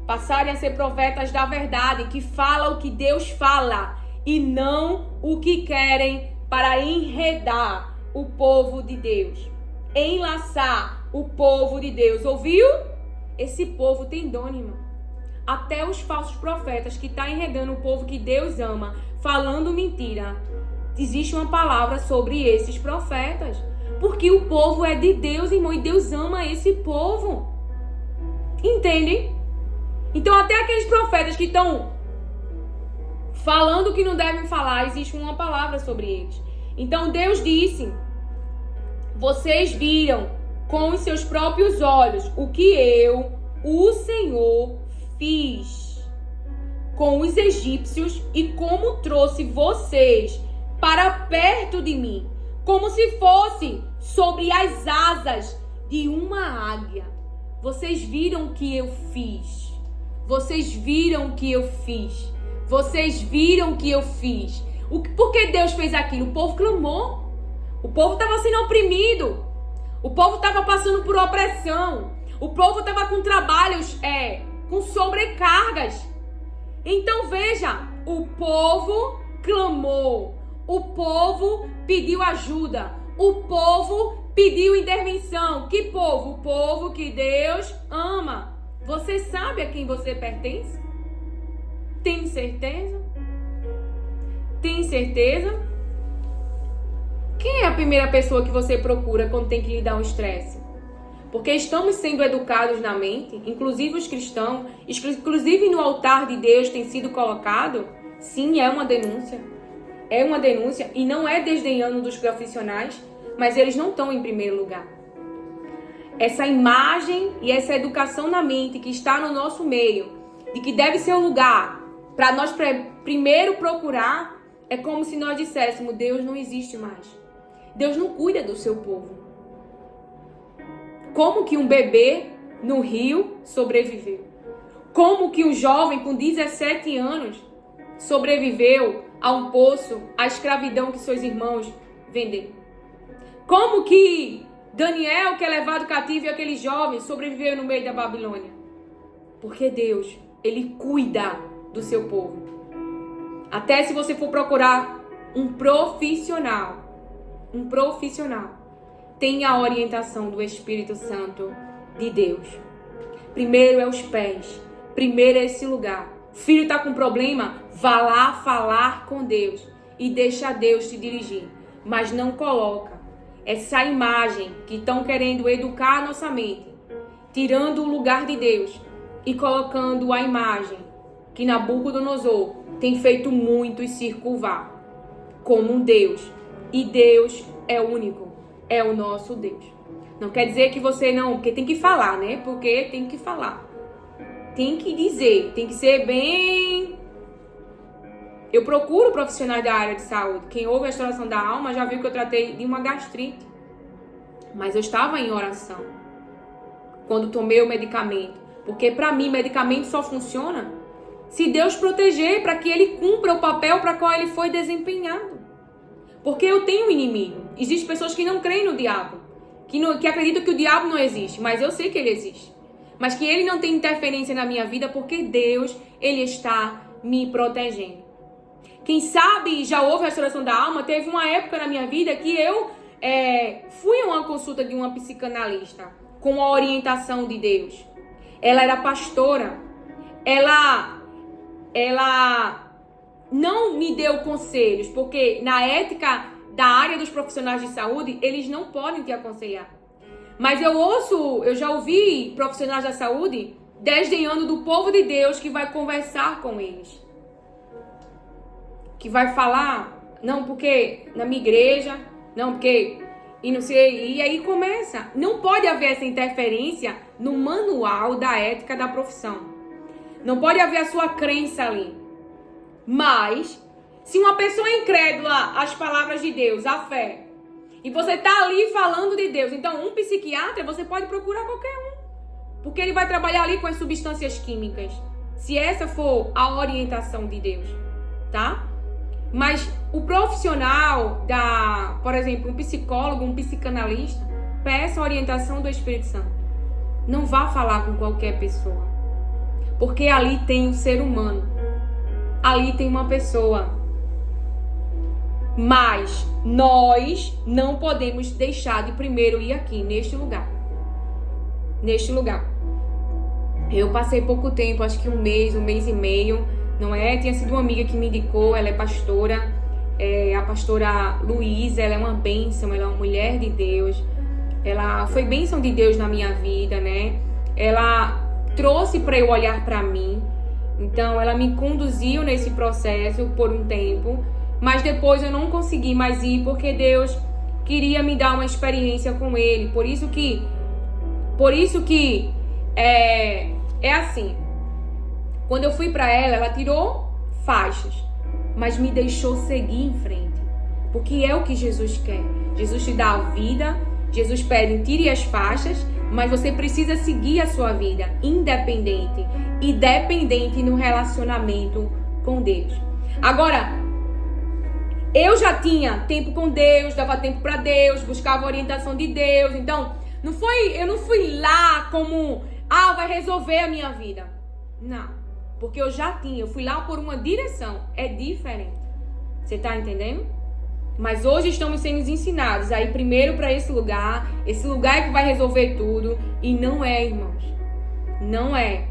Passarem a ser profetas da verdade, que falam o que Deus fala e não o que querem para enredar o povo de Deus. Enlaçar o povo de Deus. Ouviu? Esse povo tem dono, irmão. Até os falsos profetas que estão enredando o povo que Deus ama, falando mentira. Existe uma palavra sobre esses profetas. Porque o povo é de Deus, irmão, e Deus ama esse povo. Entende? Então até aqueles profetas que estão falando o que não devem falar, existe uma palavra sobre eles. Então Deus disse, vocês viram com os seus próprios olhos o que eu, o Senhor, fiz com os egípcios e como trouxe vocês para perto de mim, como se fosse sobre as asas de uma águia. Vocês viram o que eu fiz. Vocês viram o que eu fiz. Vocês viram o que eu fiz. Por que Deus fez aquilo? O povo clamou. O povo estava sendo oprimido. O povo estava passando por opressão. O povo estava com trabalhos, com sobrecargas. Então veja, o povo clamou. O povo pediu ajuda. O povo pediu intervenção. Que povo? O povo que Deus ama. Você sabe a quem você pertence? Tem certeza? Tem certeza? Quem é a primeira pessoa que você procura quando tem que lhe dar um estresse? Porque estamos sendo educados na mente, inclusive os cristãos, inclusive no altar de Deus tem sido colocado. Sim, é uma denúncia. É uma denúncia e não é desdenhando dos profissionais, mas eles não estão em primeiro lugar. Essa imagem e essa educação na mente que está no nosso meio, de que deve ser um lugar para nós primeiro procurar, é como se nós disséssemos, Deus não existe mais. Deus não cuida do seu povo. Como que um bebê no rio sobreviveu? Como que um jovem com 17 anos sobreviveu a um poço, à escravidão que seus irmãos venderam? Como que Daniel, que é levado cativo, e aquele jovem sobreviveu no meio da Babilônia? Porque Deus, Ele cuida do seu povo. Até se você for procurar um profissional, tenha a orientação do Espírito Santo de Deus. Primeiro é os pés, primeiro é esse lugar. O filho está com problema, vá lá falar com Deus e deixa Deus te dirigir. Mas não coloca essa imagem que estão querendo educar a nossa mente, tirando o lugar de Deus e colocando a imagem que Nabucodonosor tem feito muitos se curvar como um Deus. E Deus é único, é o nosso Deus. Não quer dizer que você não, porque tem que falar, né? Porque tem que falar. Tem que dizer, tem que ser bem... Eu procuro profissionais da área de saúde. Quem ouve a restauração da alma já viu que eu tratei de uma gastrite. Mas eu estava em oração quando tomei o medicamento. Porque para mim, medicamento só funciona se Deus proteger para que ele cumpra o papel para qual ele foi desempenhado. Porque eu tenho um inimigo. Existem pessoas que não creem no diabo, que acreditam que o diabo não existe, mas eu sei que ele existe. Mas que ele não tem interferência na minha vida porque Deus, ele está me protegendo. Quem sabe já houve a restauração da alma, teve uma época na minha vida que eu fui a uma consulta de uma psicanalista com a orientação de Deus. Ela era pastora. Ela não me deu conselhos, porque na ética da área dos profissionais de saúde, eles não podem te aconselhar. Mas eu já ouvi profissionais da saúde desdenhando do povo de Deus que vai conversar com eles. Que vai falar, não, porque na minha igreja, não, porque... E não sei, e aí começa. Não pode haver essa interferência no manual da ética da profissão. Não pode haver a sua crença ali. Mas, se uma pessoa é incrédula às palavras de Deus, à fé, e você está ali falando de Deus, então um psiquiatra você pode procurar qualquer um. Porque ele vai trabalhar ali com as substâncias químicas. Se essa for a orientação de Deus, tá? Mas o profissional por exemplo, um psicólogo, um psicanalista, peça a orientação do Espírito Santo. Não vá falar com qualquer pessoa. Porque ali tem um ser humano. Ali tem uma pessoa. Mas nós não podemos deixar de primeiro ir aqui, neste lugar. Neste lugar. Eu passei pouco tempo, acho que um mês e meio, não é? Tinha sido uma amiga que me indicou, ela é pastora, a pastora Luísa, ela é uma bênção, ela é uma mulher de Deus, ela foi bênção de Deus na minha vida, né? Ela trouxe para eu olhar para mim, então ela me conduziu nesse processo por um tempo, mas depois eu não consegui mais ir porque Deus queria me dar uma experiência com Ele, por isso que é assim. Quando eu fui para ela tirou faixas, mas me deixou seguir em frente. Porque é o que Jesus quer. Jesus te dá a vida, Jesus pede, tire as faixas, mas você precisa seguir a sua vida, independente e dependente no relacionamento com Deus. Agora, eu já tinha tempo com Deus, dava tempo para Deus, buscava a orientação de Deus. Então, eu não fui lá como, vai resolver a minha vida. Não. Porque eu fui lá por uma direção. É diferente. Você tá entendendo? Mas hoje estamos sendo ensinados a ir primeiro para esse lugar é que vai resolver tudo. E não é, irmãos. Não é.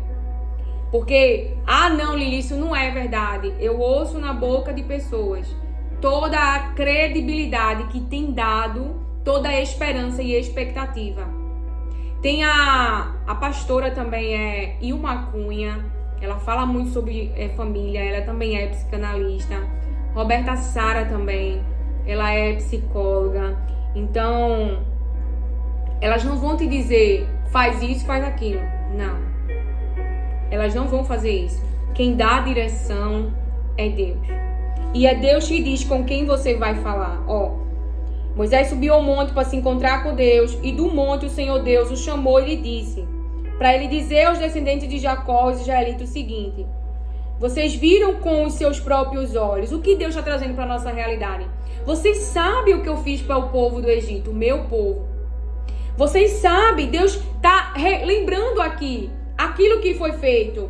Porque, não, Lili, isso não é verdade. Eu ouço na boca de pessoas toda a credibilidade que tem dado, toda a esperança e a expectativa. Tem a pastora também, Ilma Cunha. Ela fala muito sobre família, ela também é psicanalista. Roberta Sara também, ela é psicóloga. Então, elas não vão te dizer, faz isso, faz aquilo. Não. Elas não vão fazer isso. Quem dá a direção é Deus. E é Deus que diz com quem você vai falar. Moisés subiu ao monte para se encontrar com Deus, e do monte o Senhor Deus o chamou e lhe disse, para ele dizer aos descendentes de Jacó, os israelitas, o seguinte: vocês viram com os seus próprios olhos o que Deus está trazendo para a nossa realidade. Vocês sabem o que eu fiz para o povo do Egito, o meu povo. Vocês sabem, Deus está lembrando aqui aquilo que foi feito.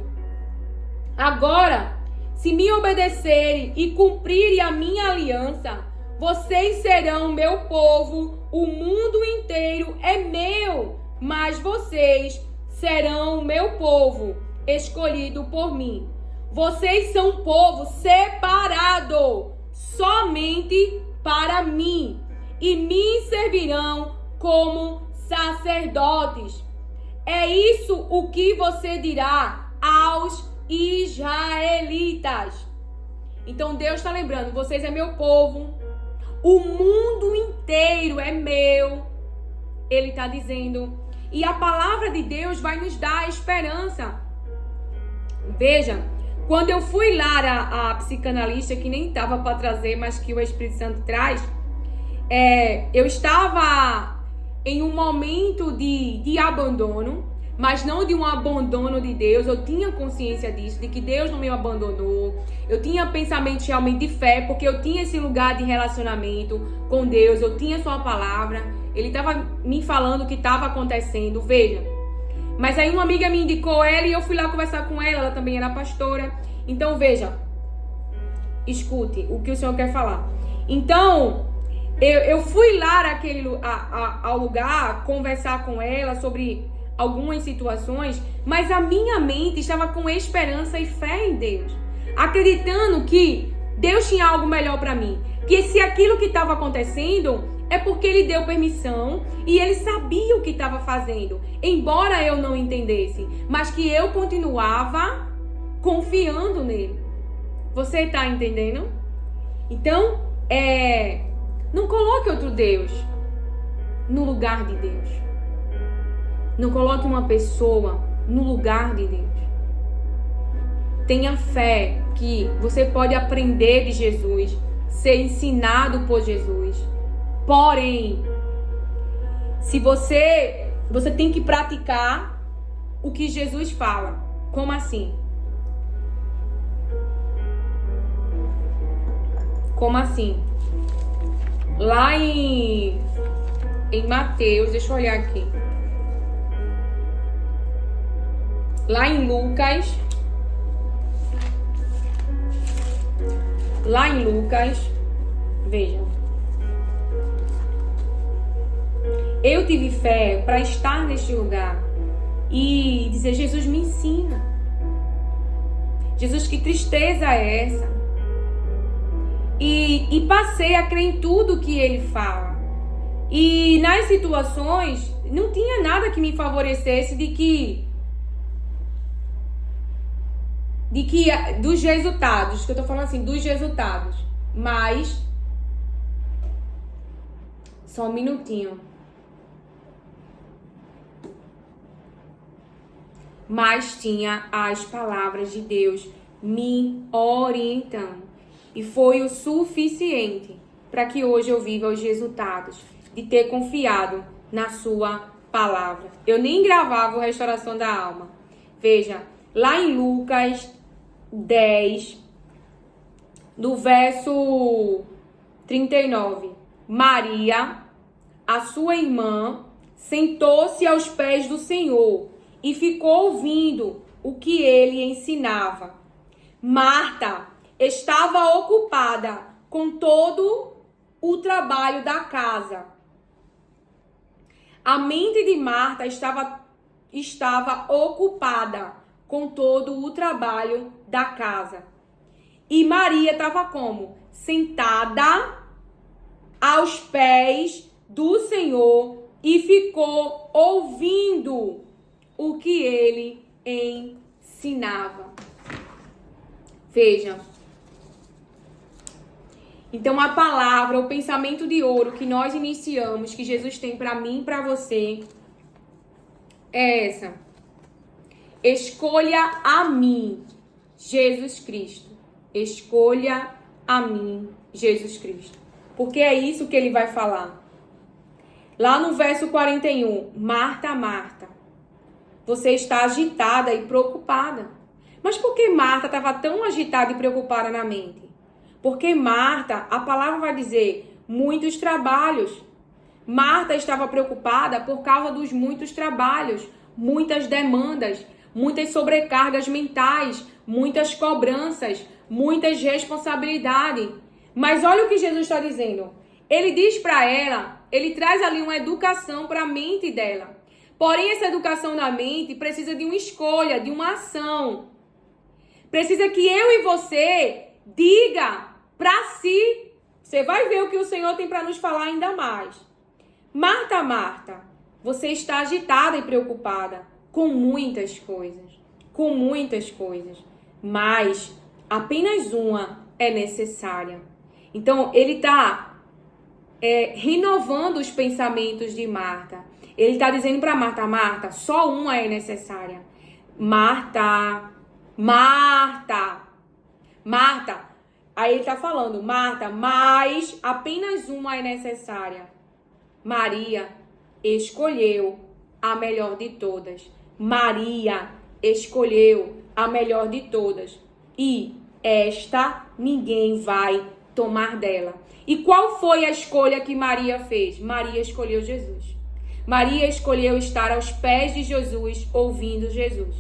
Agora, se me obedecerem e cumprirem a minha aliança, vocês serão meu povo, o mundo inteiro é meu, mas vocês serão o meu povo, escolhido por mim. Vocês são um povo separado, somente para mim, e me servirão como sacerdotes. É isso o que você dirá aos israelitas. Então Deus está lembrando, vocês é meu povo, o mundo inteiro é meu. Ele está dizendo. E a palavra de Deus vai nos dar a esperança. Veja, quando eu fui lá a psicanalista, que nem estava para trazer, mas que o Espírito Santo traz, eu estava em um momento de abandono, mas não de um abandono de Deus. Eu tinha consciência disso, de que Deus não me abandonou. Eu tinha pensamentos realmente de fé, porque eu tinha esse lugar de relacionamento com Deus, eu tinha sua palavra. Ele estava me falando o que estava acontecendo, veja. Mas aí uma amiga me indicou ela e eu fui lá conversar com ela, ela também era pastora. Então veja, escute o que o Senhor quer falar. Então, eu fui lá ao lugar conversar com ela sobre algumas situações, mas a minha mente estava com esperança e fé em Deus, acreditando que Deus tinha algo melhor para mim, que se aquilo que estava acontecendo é porque ele deu permissão e ele sabia o que estava fazendo, embora eu não entendesse, mas que eu continuava confiando nele. Você está entendendo? Então, não coloque outro Deus no lugar de Deus. Não coloque uma pessoa no lugar de Deus. Tenha fé que você pode aprender de Jesus, ser ensinado por Jesus. Porém, se você tem que praticar o que Jesus fala. Como assim? Como assim? Lá em Mateus, deixa eu olhar aqui. Lá em Lucas, veja. Eu tive fé para estar neste lugar e dizer: Jesus, me ensina. Jesus, que tristeza é essa? E passei a crer em tudo que ele fala. E nas situações, não tinha nada que me favorecesse de que dos resultados, que eu tô falando assim, dos resultados. Mas, só um minutinho. Mas tinha as palavras de Deus me orientando. E foi o suficiente para que hoje eu viva os resultados de ter confiado na sua palavra. Eu nem gravava o Restauração da Alma. Veja, lá em Lucas 10, do verso 39. Maria, a sua irmã, sentou-se aos pés do Senhor e ficou ouvindo o que ele ensinava. Marta estava ocupada com todo o trabalho da casa. A mente de Marta estava ocupada com todo o trabalho da casa. E Maria estava como? Sentada aos pés do Senhor e ficou ouvindo o que ele ensinava. Veja. Então a palavra, o pensamento de ouro que nós iniciamos, que Jesus tem para mim e para você, é essa. Escolha a mim, Jesus Cristo. Escolha a mim, Jesus Cristo. Porque é isso que ele vai falar. Lá no verso 41, Marta, Marta, você está agitada e preocupada. Mas por que Marta estava tão agitada e preocupada na mente? Porque Marta, a palavra vai dizer, muitos trabalhos. Marta estava preocupada por causa dos muitos trabalhos, muitas demandas, muitas sobrecargas mentais, muitas cobranças, muitas responsabilidades. Mas olha o que Jesus está dizendo. Ele diz para ela, ele traz ali uma educação para a mente dela. Porém, essa educação da mente precisa de uma escolha, de uma ação. Precisa que eu e você diga para si. Você vai ver o que o Senhor tem para nos falar ainda mais. Marta, Marta, você está agitada e preocupada com muitas coisas. Com muitas coisas. Mas apenas uma é necessária. Então, ele está renovando os pensamentos de Marta. Ele está dizendo para Marta, Marta, só uma é necessária. Marta, Marta, Marta. Aí ele está falando, Marta, mas apenas uma é necessária. Maria escolheu a melhor de todas. Maria escolheu a melhor de todas. E esta ninguém vai tomar dela. E qual foi a escolha que Maria fez? Maria escolheu Jesus. Maria escolheu estar aos pés de Jesus, ouvindo Jesus.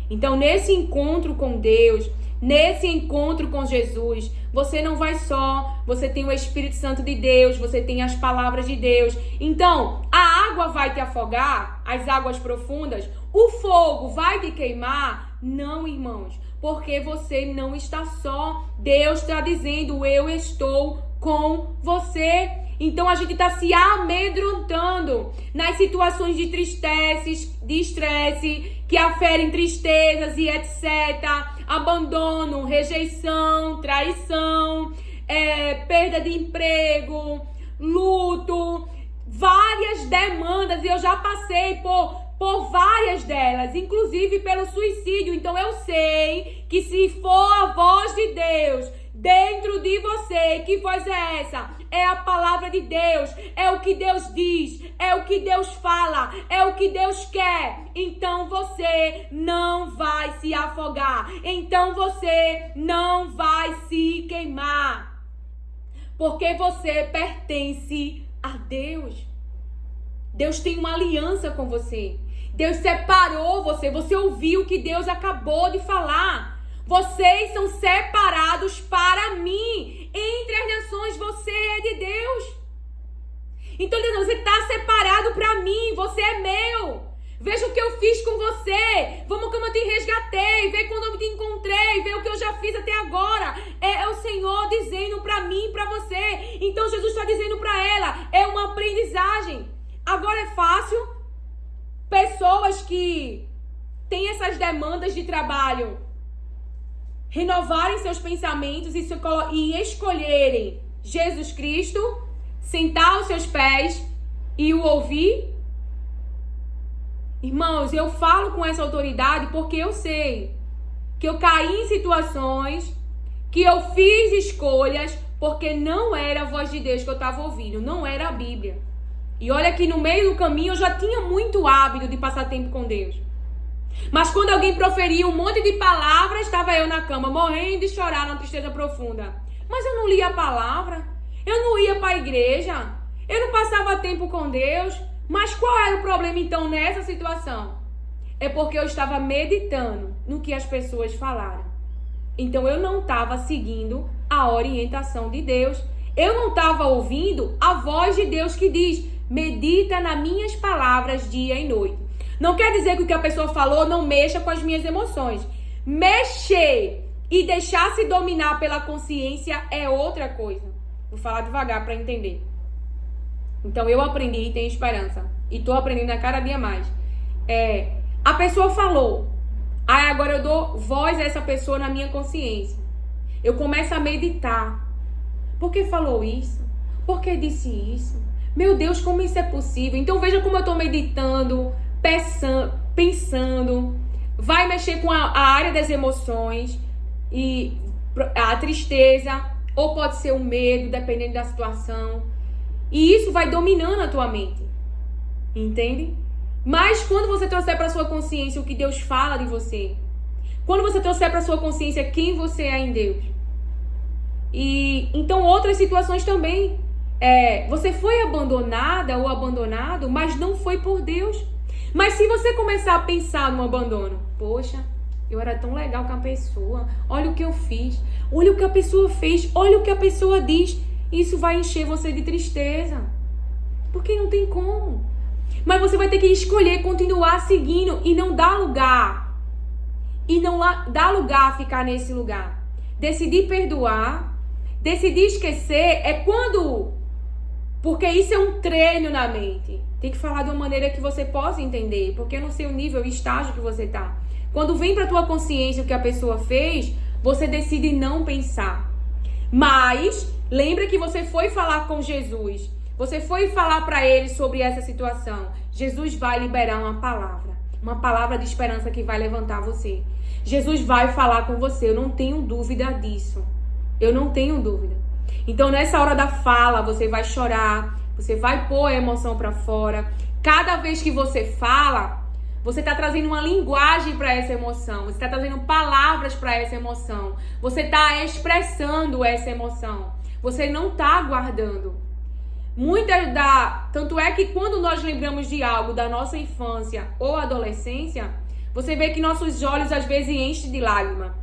Então, nesse encontro com Deus, nesse encontro com Jesus, você não vai só, você tem o Espírito Santo de Deus, você tem as palavras de Deus. Então, a água vai te afogar, as águas profundas, o fogo vai te queimar? Não, irmãos, porque você não está só. Deus está dizendo, eu estou com você. Então a gente está se amedrontando nas situações de estresse, que aferem tristezas e etc. Abandono, rejeição, traição, perda de emprego, luto, várias demandas. E eu já passei por várias delas, inclusive pelo suicídio. Então eu sei que se for a voz de Deus dentro de você, que voz é essa? É a palavra de Deus, é o que Deus diz, é o que Deus fala, é o que Deus quer. Então você não vai se afogar, então você não vai se queimar, porque você pertence a Deus. Deus tem uma aliança com você. Deus separou você. Você ouviu o que Deus acabou de falar. Vocês são separados para mim. Entre as nações, você é de Deus. Então, você está separado para mim. Você é meu. Veja o que eu fiz com você. Vamos como eu te resgatei. Vê quando eu te encontrei. Vê o que eu já fiz até agora. É o Senhor dizendo para mim e para você. Então, Jesus está dizendo para ela. É uma aprendizagem. Agora é fácil. Pessoas que têm essas demandas de trabalho renovarem seus pensamentos e escolherem Jesus Cristo, sentar aos seus pés e o ouvir. Irmãos, eu falo com essa autoridade porque eu sei que eu caí em situações, que eu fiz escolhas porque não era a voz de Deus que eu estava ouvindo, não era a Bíblia. E olha que no meio do caminho eu já tinha muito hábito de passar tempo com Deus. Mas quando alguém proferia um monte de palavras, estava eu na cama, morrendo de chorar numa tristeza profunda. Mas eu não lia a palavra, eu não ia para a igreja, eu não passava tempo com Deus. Mas qual era o problema então nessa situação? É porque eu estava meditando no que as pessoas falaram. Então eu não estava seguindo a orientação de Deus. Eu não estava ouvindo a voz de Deus que diz: medita nas minhas palavras dia e noite. Não quer dizer que o que a pessoa falou não mexa com as minhas emoções. Mexer e deixar-se dominar pela consciência é outra coisa. Vou falar devagar para entender. Então eu aprendi e tenho esperança. E estou aprendendo a cada dia mais. A pessoa falou. Aí agora eu dou voz a essa pessoa na minha consciência. Eu começo a meditar. Por que falou isso? Por que disse isso? Meu Deus, como isso é possível? Então veja como eu estou meditando, pensando. Vai mexer com a área das emoções e a tristeza, ou pode ser o medo, dependendo da situação. E isso vai dominando a tua mente. Entende? Mas quando você trouxer para sua consciência o que Deus fala de você, quando você trouxer para sua consciência quem você é em Deus, e então outras situações também, você foi abandonada ou abandonado, mas não foi por Deus. Mas se você começar a pensar no abandono, poxa, eu era tão legal com a pessoa, olha o que eu fiz, olha o que a pessoa fez, olha o que a pessoa diz, isso vai encher você de tristeza, porque não tem como. Mas você vai ter que escolher continuar seguindo e não dar lugar, a ficar nesse lugar. Decidir perdoar, decidir esquecer porque isso é um treino na mente. Tem que falar de uma maneira que você possa entender, porque eu não sei o nível, o estágio que você tá. Quando vem pra tua consciência o que a pessoa fez, você decide não pensar. Mas lembra que você foi falar com Jesus. Você foi falar para ele sobre essa situação. Jesus vai liberar uma palavra de esperança que vai levantar você. Jesus vai falar com você, eu não tenho dúvida disso. Eu não tenho dúvida. Então nessa hora da fala, você vai chorar, você vai pôr a emoção para fora. Cada vez que você fala, você está trazendo uma linguagem para essa emoção. Você está trazendo palavras para essa emoção. Você está expressando essa emoção. Você não está guardando. Tanto é que quando nós lembramos de algo da nossa infância ou adolescência, você vê que nossos olhos às vezes enchem de lágrima.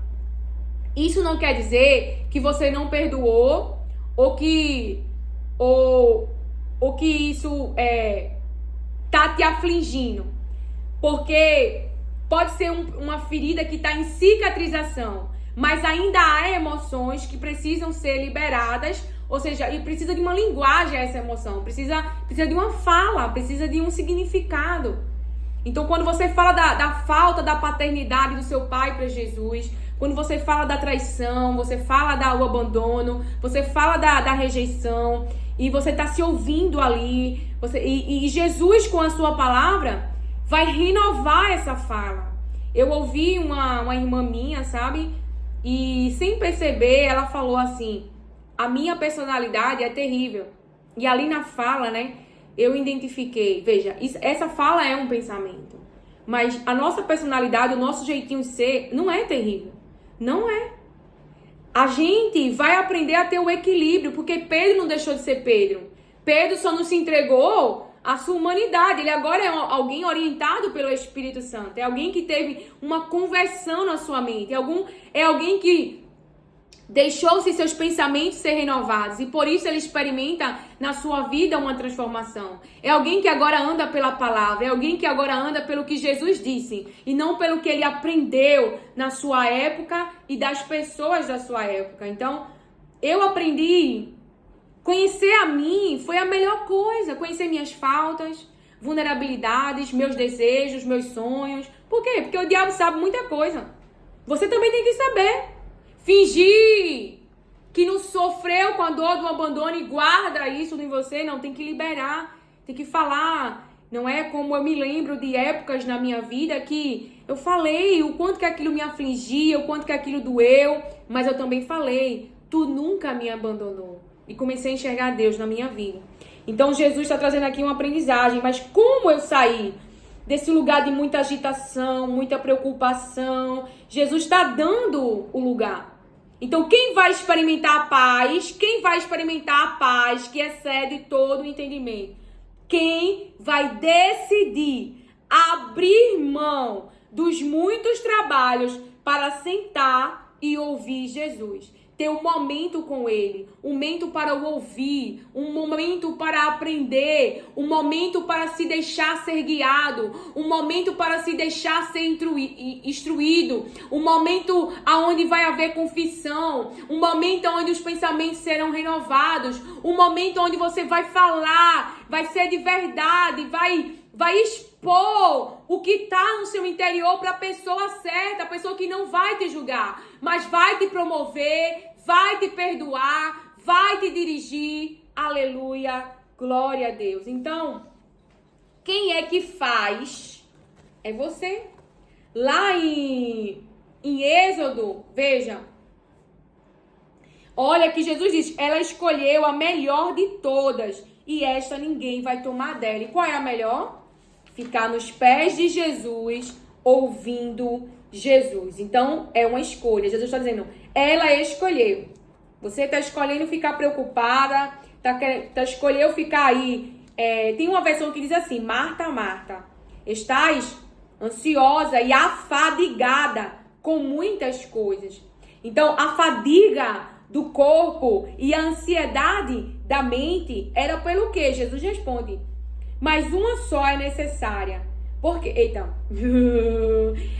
Isso não quer dizer que você não perdoou ou que isso tá te afligindo. Porque pode ser uma ferida que está em cicatrização, mas ainda há emoções que precisam ser liberadas Ou seja, e precisa de uma linguagem essa emoção, precisa de uma fala, precisa de um significado. Então, quando você fala da falta da paternidade do seu pai para Jesus, quando você fala da traição, você fala do abandono, você fala da rejeição, e você está se ouvindo ali, e Jesus, com a sua palavra, vai renovar essa fala. Eu ouvi uma irmã minha, sabe? E sem perceber, ela falou assim: a minha personalidade é terrível. E ali na fala, né, eu identifiquei, veja, essa fala é um pensamento. Mas a nossa personalidade, o nosso jeitinho de ser, não é terrível. Não é. A gente vai aprender a ter o equilíbrio, porque Pedro não deixou de ser Pedro. Pedro só não se entregou à sua humanidade. Ele agora é alguém orientado pelo Espírito Santo. É alguém que teve uma conversão na sua mente. É alguém que deixou-se seus pensamentos ser renovados. E por isso ele experimenta na sua vida uma transformação. É alguém que agora anda pela palavra. É alguém que agora anda pelo que Jesus disse. E não pelo que ele aprendeu na sua época e das pessoas da sua época. Então, eu aprendi. Conhecer a mim foi a melhor coisa. Conhecer minhas faltas, vulnerabilidades, meus desejos, meus sonhos. Por quê? Porque o diabo sabe muita coisa. Você também tem que saber. Fingir que não sofreu com a dor do abandono e guarda isso em você. Não, tem que liberar. Tem que falar. Não é como eu me lembro de épocas na minha vida que eu falei o quanto que aquilo me afligia, o quanto que aquilo doeu. Mas eu também falei, tu nunca me abandonou. E comecei a enxergar Deus na minha vida. Então Jesus está trazendo aqui uma aprendizagem. Mas como eu saí desse lugar de muita agitação, muita preocupação? Jesus está dando o lugar. Então quem vai experimentar a paz? Quem vai experimentar a paz que excede todo o entendimento? Quem vai decidir abrir mão dos muitos trabalhos para sentar e ouvir Jesus. Ter um momento com ele, um momento para o ouvir, um momento para aprender, um momento para se deixar ser guiado, um momento para se deixar ser instruído, um momento onde vai haver confissão, um momento onde os pensamentos serão renovados, um momento onde você vai falar, vai ser de verdade, vai expor o que está no seu interior para a pessoa certa, a pessoa que não vai te julgar, mas vai te promover, vai te perdoar, vai te dirigir. Aleluia, glória a Deus. Então, quem é que faz? É você. Lá em Êxodo, veja. Olha que Jesus diz, ela escolheu a melhor de todas e esta ninguém vai tomar dela. E qual é a melhor? Ficar nos pés de Jesus, ouvindo Jesus. Então, é uma escolha. Jesus está dizendo, ela escolheu. Você está escolhendo ficar preocupada, tá escolheu ficar aí. Tem uma versão que diz assim, Marta, Marta, estás ansiosa e afadigada com muitas coisas. Então, a fadiga do corpo e a ansiedade da mente era pelo quê? Jesus responde, mas uma só é necessária. Porque, eita,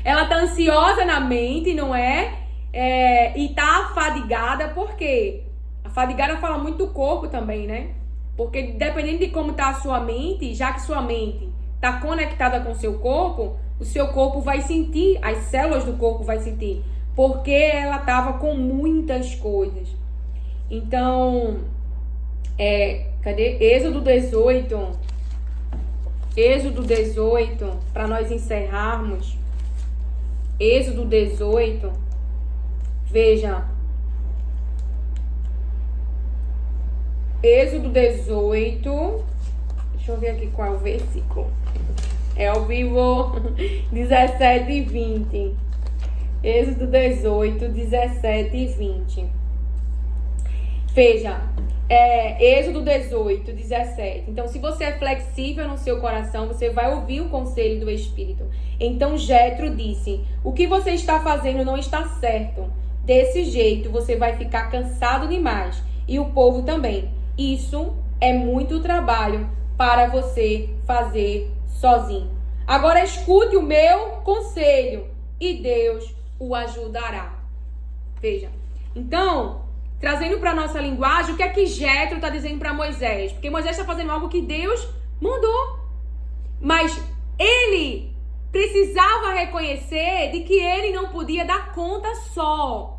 ela tá ansiosa na mente, não é? E tá afadigada, por quê? Afadigada fala muito do corpo também, né? Porque dependendo de como tá a sua mente, já que sua mente tá conectada com o seu corpo vai sentir, as células do corpo vai sentir. Porque ela tava com muitas coisas. Então, cadê? Êxodo 18... Êxodo 18, para nós encerrarmos. Êxodo 18, veja. Êxodo 18, deixa eu ver aqui qual é o versículo. É ao vivo 17 e 20. Êxodo 18, 17 e 20. Veja. Êxodo 18, 17. Então, se você é flexível no seu coração, você vai ouvir o conselho do Espírito. Então, Jetro disse, o que você está fazendo não está certo. Desse jeito, você vai ficar cansado demais. E o povo também. Isso é muito trabalho para você fazer sozinho. Agora, escute o meu conselho e Deus o ajudará. Veja. Então, trazendo para nossa linguagem, o que é que Jétro está dizendo para Moisés? Porque Moisés está fazendo algo que Deus mandou. Mas ele precisava reconhecer de que ele não podia dar conta só.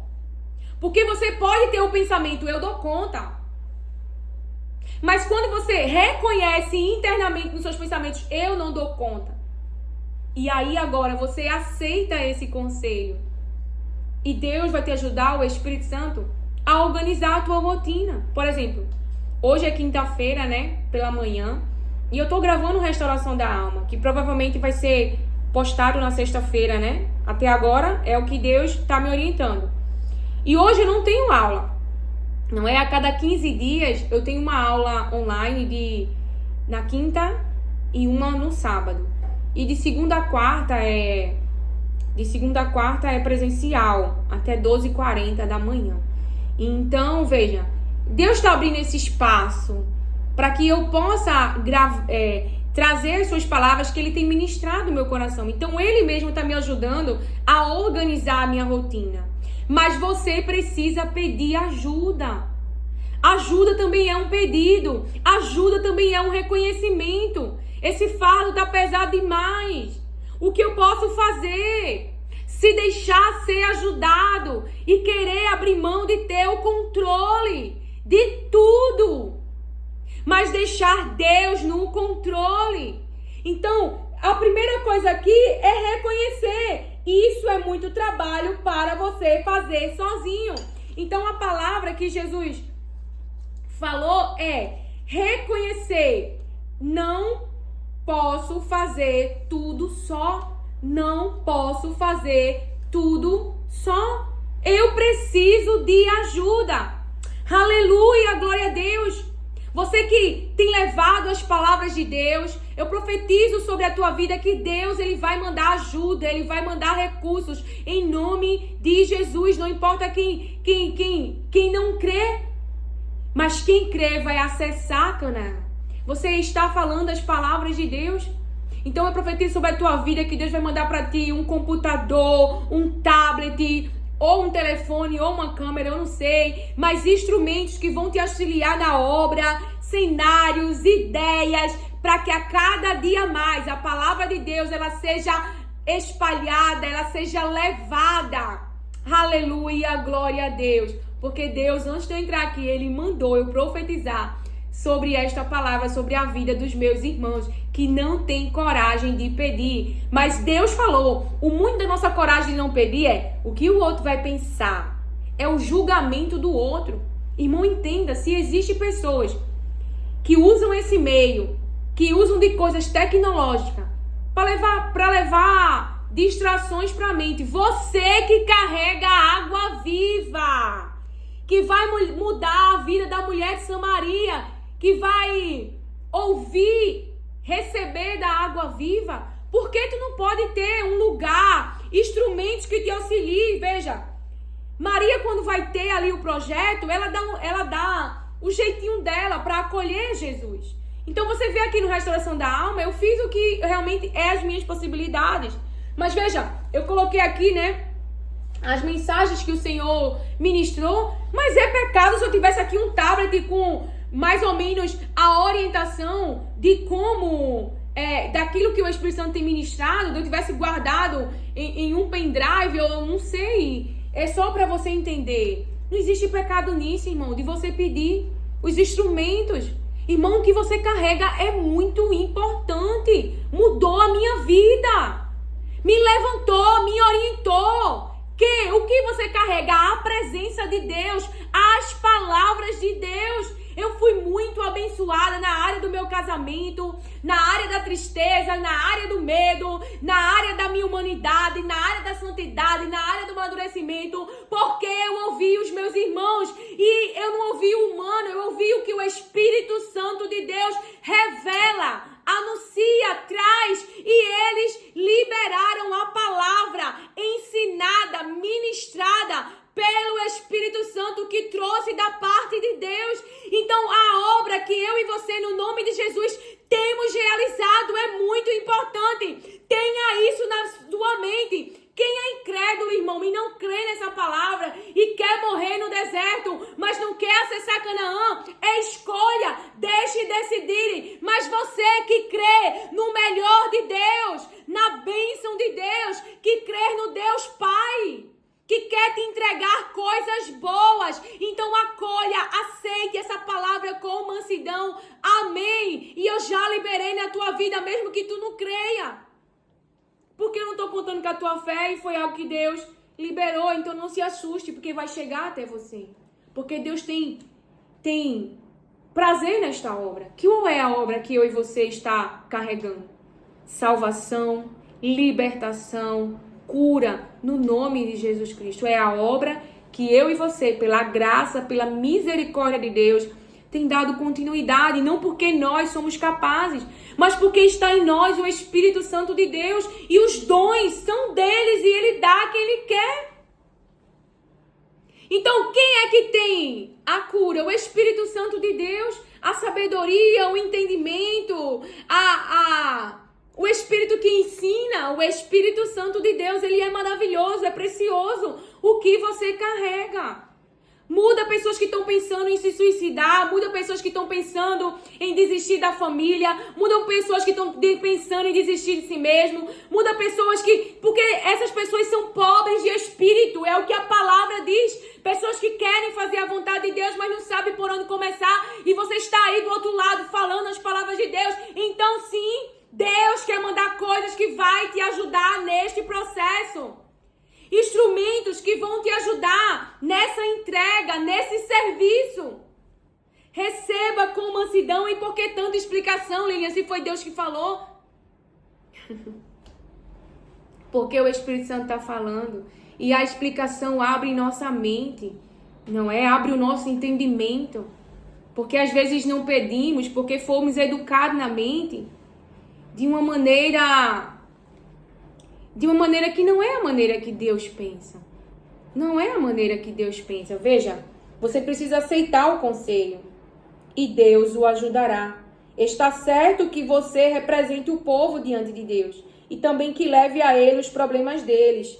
Porque você pode ter o pensamento, eu dou conta. Mas quando você reconhece internamente nos seus pensamentos, eu não dou conta. E aí agora você aceita esse conselho. E Deus vai te ajudar, o Espírito Santo, a organizar a tua rotina. Por exemplo, hoje é quinta-feira, né? Pela manhã. E eu tô gravando Restauração da Alma, que provavelmente vai ser postado na sexta-feira, né? Até agora é o que Deus tá me orientando. E hoje eu não tenho aula. Não é? A cada 15 dias eu tenho uma aula online na quinta e uma no sábado. E de segunda a quarta é presencial, até 12h40 da manhã. Então, veja, Deus está abrindo esse espaço para que eu possa trazer as suas palavras que Ele tem ministrado no meu coração. Então, Ele mesmo está me ajudando a organizar a minha rotina. Mas você precisa pedir ajuda. Ajuda também é um pedido. Ajuda também é um reconhecimento. Esse fardo está pesado demais. O que eu posso fazer? Se deixar ser ajudado e querer abrir mão de ter o controle de tudo. Mas deixar Deus no controle. Então, a primeira coisa aqui é reconhecer. Isso é muito trabalho para você fazer sozinho. Então, a palavra que Jesus falou é reconhecer. Não posso fazer tudo só. Não posso fazer tudo só. Eu preciso de ajuda. Aleluia, glória a Deus. Você que tem levado as palavras de Deus, eu profetizo sobre a tua vida que Deus, Ele vai mandar ajuda, Ele vai mandar recursos em nome de Jesus. Não importa quem não crê, mas quem crê vai acessar Canaã. Você está falando as palavras de Deus? Então eu profetizo sobre a tua vida que Deus vai mandar para ti um computador, um tablet, ou um telefone, ou uma câmera, eu não sei, mas instrumentos que vão te auxiliar na obra, cenários, ideias, para que a cada dia mais a palavra de Deus ela seja espalhada, ela seja levada. Aleluia, glória a Deus. Porque Deus, antes de eu entrar aqui, Ele mandou eu profetizar sobre esta palavra, sobre a vida dos meus irmãos que não tem coragem de pedir. Mas Deus falou, o muito da nossa coragem de não pedir é o que o outro vai pensar, é o julgamento do outro. Irmão, entenda, se existem pessoas que usam esse meio, que usam de coisas tecnológicas para levar distrações para a mente, você que carrega a água viva, que vai mudar a vida da mulher de Samaria, que vai ouvir, receber da água viva, por que tu não pode ter um lugar, instrumentos que te auxiliem? Veja, Maria, quando vai ter ali o projeto, ela dá o jeitinho dela para acolher Jesus. Então você vê aqui no Restauração da Alma, eu fiz o que realmente é as minhas possibilidades. Mas veja, eu coloquei aqui, né, as mensagens que o Senhor ministrou, mas é pecado se eu tivesse aqui um tablet com mais ou menos a orientação de como, daquilo que o Espírito Santo tem ministrado, eu tivesse guardado em um pendrive, eu não sei. É só para você entender. Não existe pecado nisso, irmão, de você pedir os instrumentos. Irmão, o que você carrega é muito importante. Mudou a minha vida. Me levantou, me orientou. O que você carrega? A presença de Deus, as palavras de Deus. Eu fui muito abençoada na área do meu casamento, na área da tristeza, na área do medo, na área da minha humanidade, na área da santidade, na área do amadurecimento, porque eu ouvi os meus irmãos e eu não ouvi o humano, eu ouvi o que o Espírito Santo de Deus revela, anuncia, traz, e eles liberaram a palavra ensinada, ministrada pelo Espírito Santo que trouxe da parte de Deus. Então a obra que eu e você, no nome de Jesus, temos realizado é muito importante. Tenha isso na sua mente. Quem é incrédulo, irmão, e não crê nessa palavra e que quer morrer no deserto, mas não quer acessar Canaã. É escolha, deixe decidirem. Mas você que crê no melhor de Deus, na bênção de Deus, que crê no Deus Pai, que quer te entregar coisas boas, então acolha, aceite essa palavra com mansidão. Amém. E eu já liberei na tua vida, mesmo que tu não creia. Porque eu não estou contando com a tua fé e foi algo que Deus liberou. Então não se assuste, porque vai chegar até você. Porque Deus tem prazer nesta obra. Que é a obra que eu e você está carregando? Salvação, libertação, cura no nome de Jesus Cristo. É a obra que eu e você, pela graça, pela misericórdia de Deus, tem dado continuidade, não porque nós somos capazes, mas porque está em nós o Espírito Santo de Deus e os dons são deles e Ele dá a quem Ele quer. Então, quem é que tem a cura? O Espírito Santo de Deus, a sabedoria, o entendimento, o Espírito que ensina, o Espírito Santo de Deus. Ele é maravilhoso, é precioso. O que você carrega? Muda pessoas que estão pensando em se suicidar, muda pessoas que estão pensando em desistir da família, muda pessoas que estão pensando em desistir de si mesmo, muda pessoas porque essas pessoas são pobres de espírito, é o que a palavra diz. Pessoas que querem fazer a vontade de Deus, mas não sabem por onde começar, e você está aí do outro lado falando as palavras de Deus. Então sim, Deus quer mandar coisas que vai te ajudar neste processo. Instrumentos que vão te ajudar nessa entrega, nesse serviço. Receba com mansidão. E por que tanta explicação, Lilian, se foi Deus que falou? Porque o Espírito Santo está falando. E a explicação abre nossa mente. Não é? Abre o nosso entendimento. Porque às vezes não pedimos, porque fomos educados na mente de uma maneira que não é a maneira que Deus pensa. Não é a maneira que Deus pensa. Veja, você precisa aceitar o conselho e Deus o ajudará. Está certo que você represente o povo diante de Deus e também que leve a ele os problemas deles.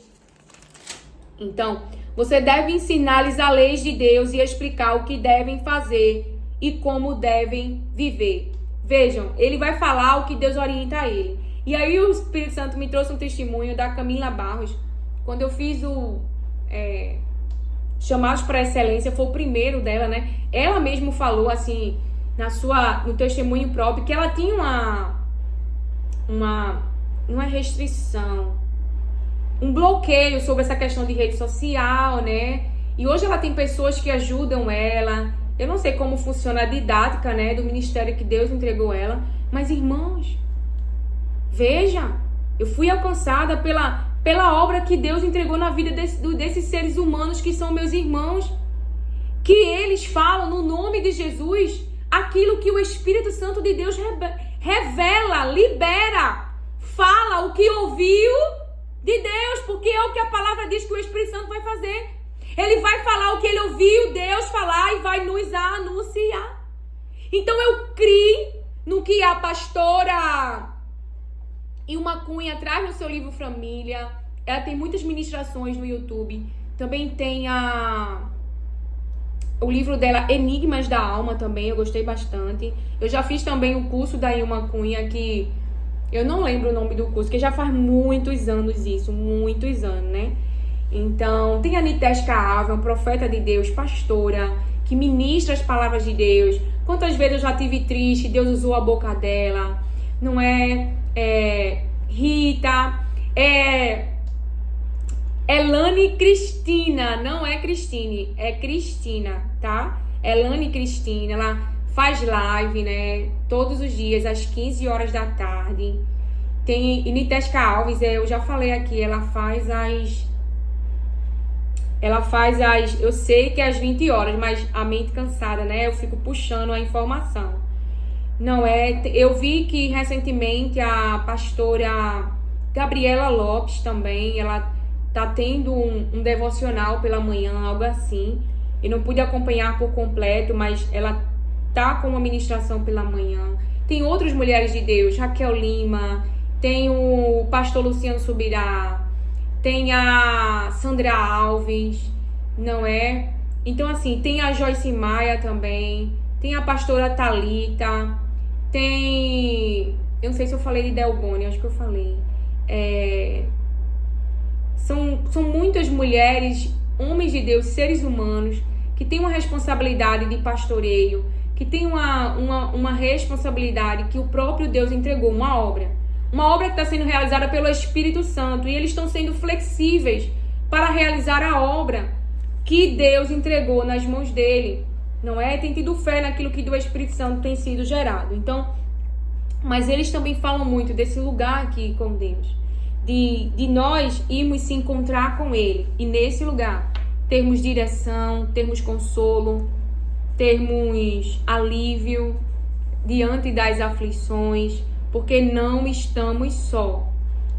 Então, você deve ensinar-lhes as leis de Deus e explicar o que devem fazer e como devem viver. Vejam, ele vai falar o que Deus orienta a ele. E aí o Espírito Santo me trouxe um testemunho da Camila Barros. Quando eu fiz o Chamados para Excelência, foi o primeiro dela, né? Ela mesmo falou assim, no testemunho próprio, que ela tinha uma restrição, um bloqueio sobre essa questão de rede social, né? E hoje ela tem pessoas que ajudam ela. Eu não sei como funciona a didática, né, do ministério que Deus entregou ela. Mas, irmãos, veja, eu fui alcançada pela obra que Deus entregou na vida desses seres humanos que são meus irmãos. Que eles falam no nome de Jesus aquilo que o Espírito Santo de Deus revela, libera, fala o que ouviu de Deus, porque é o que a palavra diz que o Espírito Santo vai fazer. Ele vai falar o que ele ouviu Deus falar e vai nos anunciar. Então eu criei no que a pastora Ilma Cunha traz no seu livro Família. Ela tem muitas ministrações no YouTube. Também tem o livro dela, Enigmas da Alma, também. Eu gostei bastante. Eu já fiz também o curso da Ilma Cunha, que eu não lembro o nome do curso, que já faz muitos anos isso, muitos anos, né? Então, tem a Nitesca Ávila, profeta de Deus, pastora, que ministra as palavras de Deus. Quantas vezes eu já tive triste, Deus usou a boca dela, não é? Rita, Elane Cristina, não é Cristine, é Cristina, tá? Elane Cristina, ela faz live, né? Todos os dias, às 15 horas da tarde. Tem Nitesca Alves, eu já falei aqui, ela faz as... Eu sei que é às 20 horas, mas a mente cansada, né? Eu fico puxando a informação. Não é... Eu vi que recentemente a pastora Gabriela Lopes também, ela tá tendo um devocional pela manhã, algo assim. Eu não pude acompanhar por completo, mas ela tá com uma ministração pela manhã. Tem outras mulheres de Deus, Raquel Lima, tem o pastor Luciano Subirá, tem a Sandra Alves, não é? Então, assim, tem a Joyce Maia também, tem a pastora Thalita, tem... Eu não sei se eu falei de Delboni, acho que eu falei. São muitas mulheres, homens de Deus, seres humanos, que têm uma responsabilidade de pastoreio, que têm uma responsabilidade que o próprio Deus entregou, uma obra que está sendo realizada pelo Espírito Santo, e eles estão sendo flexíveis para realizar a obra que Deus entregou nas mãos dele, não é? Tem tido fé naquilo que do Espírito Santo tem sido gerado. Então, mas eles também falam muito desse lugar aqui com Deus, de nós irmos se encontrar com Ele, e nesse lugar termos direção, termos consolo, termos alívio diante das aflições, porque não estamos só.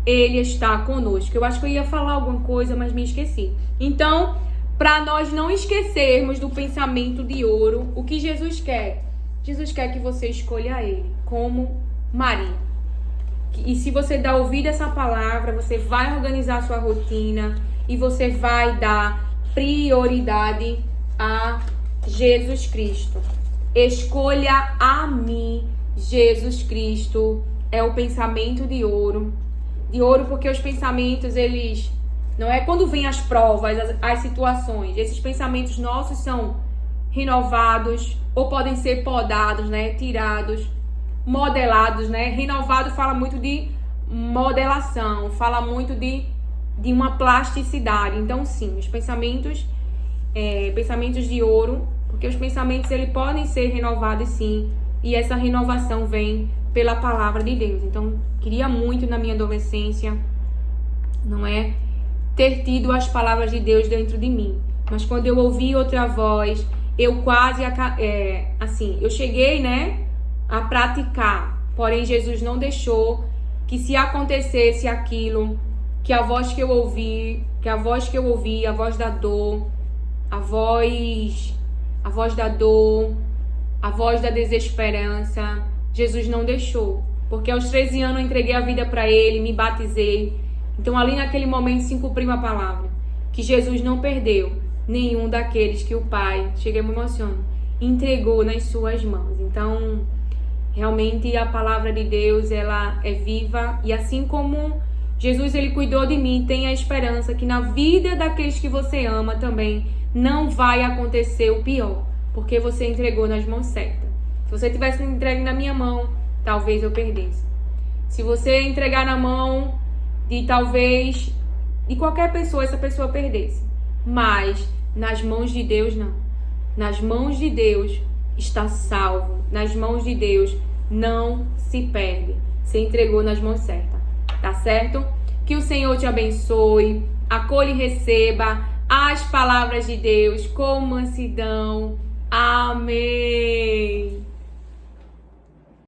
Ele está conosco. Eu acho que eu ia falar alguma coisa, mas me esqueci. Então, para nós não esquecermos do pensamento de ouro, o que Jesus quer? Jesus quer que você escolha Ele como Maria. E se você dá ouvido a essa palavra, você vai organizar a sua rotina e você vai dar prioridade a Jesus Cristo. Escolha a mim. Jesus Cristo é o pensamento de ouro porque os pensamentos, eles, não é quando vêm as provas, as situações, esses pensamentos nossos são renovados ou podem ser podados, né, tirados, modelados, né? Renovado fala muito de modelação, fala muito de uma plasticidade. Então, sim, os pensamentos de ouro, porque os pensamentos eles podem ser renovados, sim, e essa renovação vem pela palavra de Deus. Então, queria muito na minha adolescência, não é, ter tido as palavras de Deus dentro de mim. Mas quando eu ouvi outra voz, eu quase, eu cheguei, né, a praticar. Porém, Jesus não deixou que, se acontecesse aquilo, que a voz que eu ouvi, a voz da dor, a voz da dor, a voz da desesperança, Jesus não deixou. Porque aos 13 anos eu entreguei a vida para Ele, me batizei. Então, ali naquele momento se cumpriu a palavra, que Jesus não perdeu nenhum daqueles que o Pai, chega e me emociono, entregou nas suas mãos. Então, realmente a palavra de Deus, ela é viva, e assim como Jesus, ele cuidou de mim, tenha esperança que na vida daqueles que você ama também não vai acontecer o pior, porque você entregou nas mãos certas. Se você tivesse entregue na minha mão, talvez eu perdesse. Se você entregar na mão de qualquer pessoa, essa pessoa perdesse. Mas nas mãos de Deus, não. Nas mãos de Deus está salvo. Nas mãos de Deus não se perde. Você entregou nas mãos certas. Tá certo? Que o Senhor te abençoe. Acolha e receba as palavras de Deus com mansidão. Amém.